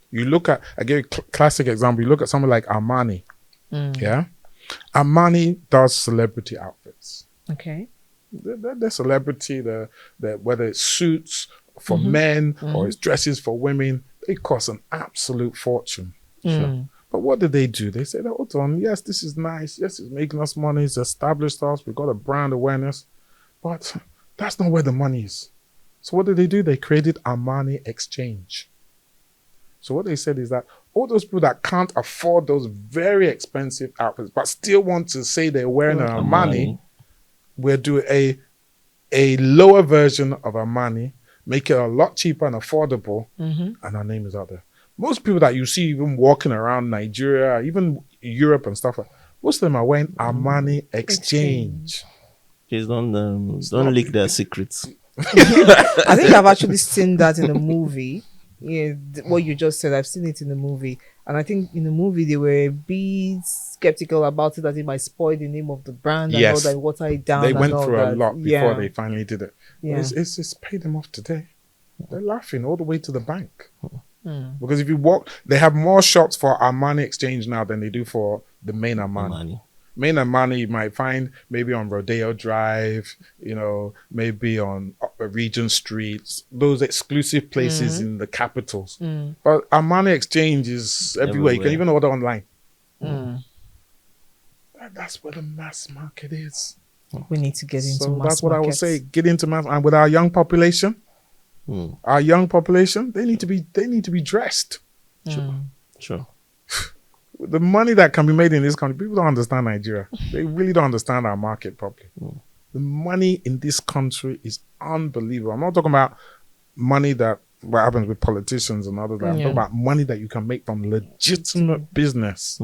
You look at, I give a classic example, you look at someone like Armani. Yeah? Armani does celebrity outfits. Okay. They're celebrity, whether it's suits for men or it's dresses for women, They cost an absolute fortune. Sure. But what did they do? They said, hold on, yes, this is nice. Yes, it's making us money. It's established us. We've got a brand awareness. But that's not where the money is. So what did they do? They created Armani Exchange. So what they said is that all those people that can't afford those very expensive outfits, but still want to say they're wearing an Armani, we'll do a lower version of Armani, make it a lot cheaper and affordable, and our name is out there. Most people that you see even walking around Nigeria, even Europe and stuff, most of them are wearing Armani Exchange. Please don't leak their secrets. I think I've actually seen that in a movie. Yeah, what you just said, I've seen it in the movie. And I think in the movie, they were a bit skeptical about it, that it might spoil the name of the brand and all that, water it down. They went and all through that. a lot before they finally did it. Yeah. It's paid them off today. They're laughing all the way to the bank. Because if you walk, they have more shops for Armani Exchange now than they do for the main Armani. Main Armani you might find maybe on Rodeo Drive, maybe on Regent Streets, those exclusive places in the capitals. But Armani Exchange is everywhere. You can even order online. That's where the mass market is. We need to get into mass that's what I would markets. say. Get into mass, and with our young population, they need to be dressed. Sure. The money that can be made in this country, people don't understand Nigeria. They really don't understand our market properly. The money in this country is unbelievable. I'm not talking about money that what happens with politicians and others. I'm talking about money that you can make from legitimate business.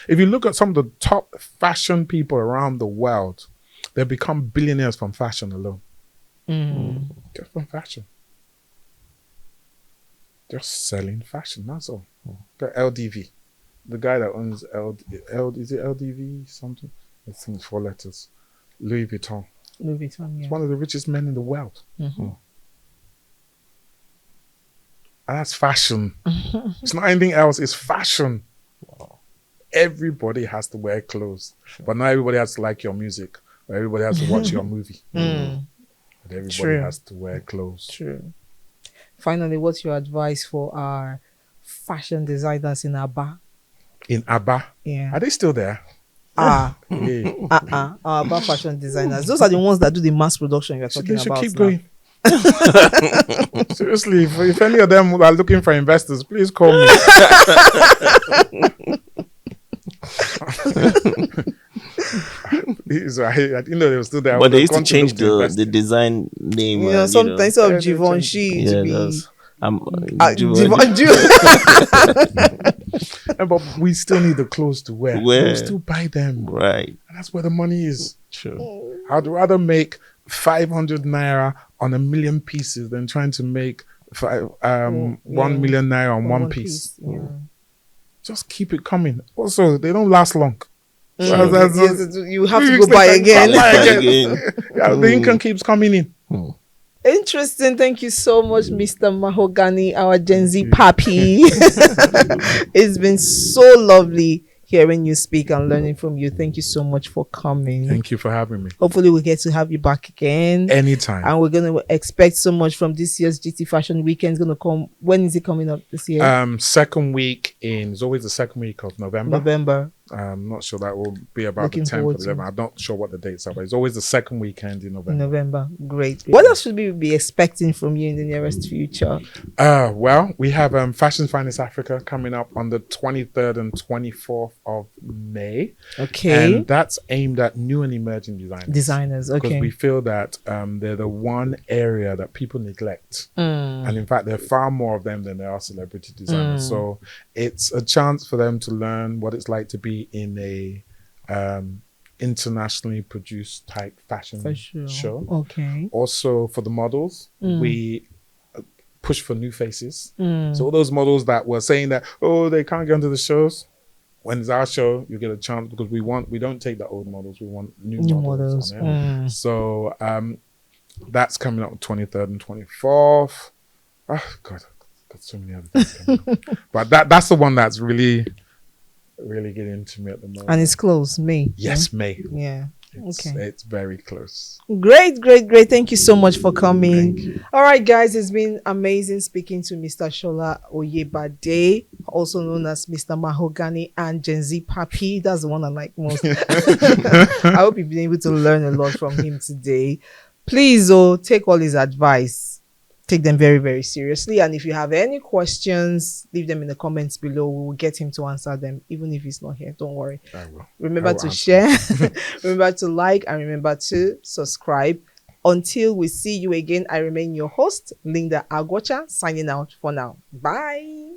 If you look at some of the top fashion people around the world, they've become billionaires from fashion alone. Just from fashion. Just selling fashion, that's all. Got LDV. The guy that owns is it LDV something? I think 4 letters. Louis Vuitton. He's He's one of the richest men in the world. And that's fashion. It's not anything else, it's fashion. Everybody has to wear clothes. But not everybody has to like your music. Or everybody has to watch your movie. But everybody has to wear clothes. True. Finally, what's your advice for our fashion designers in Aba? In Aba? Yeah. Are they still there? Our Yeah. Aba fashion designers. Those are the ones that do the mass production you're talking They should about. keep now. going. Seriously, if any of them are looking for investors, please call me. I didn't know they were still there. But they used to change the design name. Sometimes of Givenchy to be Givenchy. But we still need the clothes to wear. We'll still buy them. Right. And that's where the money is. True. I'd rather make 500 naira on 1 million pieces than trying to make 1 million naira on one piece. Just keep it coming. Also, they don't last long. You have to go buy again. The income keeps coming in. Interesting. Thank you so much, Mr. Mahogany, our Gen Z Papi. It's been so lovely hearing you speak and learning from you. Thank you so much for coming. Thank you for having me. Hopefully we get to have you back again. Anytime. And we're going to expect so much from this year's GT Fashion Weekend. It's going to come. When is it coming up this year? Second week it's always the second week of November. I'm not sure, that will be about Looking the 10th forward or 11th. I'm not sure what the dates are, but it's always the second weekend in November. Great. What else should we be expecting from you in the nearest future? Well, we have Fashion Finest Africa coming up on the 23rd and 24th of May. Okay. And that's aimed at new and emerging designers. Okay. Because we feel that they're the one area that people neglect. And in fact, there are far more of them than there are celebrity designers. So it's a chance for them to learn what it's like to be in a internationally produced type fashion show. Okay. Also for the models, we push for new faces. So all those models that were saying that, they can't get into the shows, when it's our show, you get a chance, because we don't take the old models, we want new models on it. So that's coming up 23rd and 24th. Oh God, I've got so many other things coming up. But that's the one that's really getting to me at the moment. And it's close, May. Yes, May. Yeah. It's very close. Great. Thank you so much for coming. Thank you. All right, guys, it's been amazing speaking to Mr. Sola Oyebade, also known as Mr. Mahogany and Gen Z Papi. That's the one I like most. I hope you've been able to learn a lot from him today. Please, take all his advice. Take them very, very seriously. And if you have any questions, leave them in the comments below. We will get him to answer them, even if he's not here. Don't worry. I will. Remember to share, remember to like, and remember to subscribe. Until we see you again, I remain your host, Linda Agwacha, signing out for now. Bye.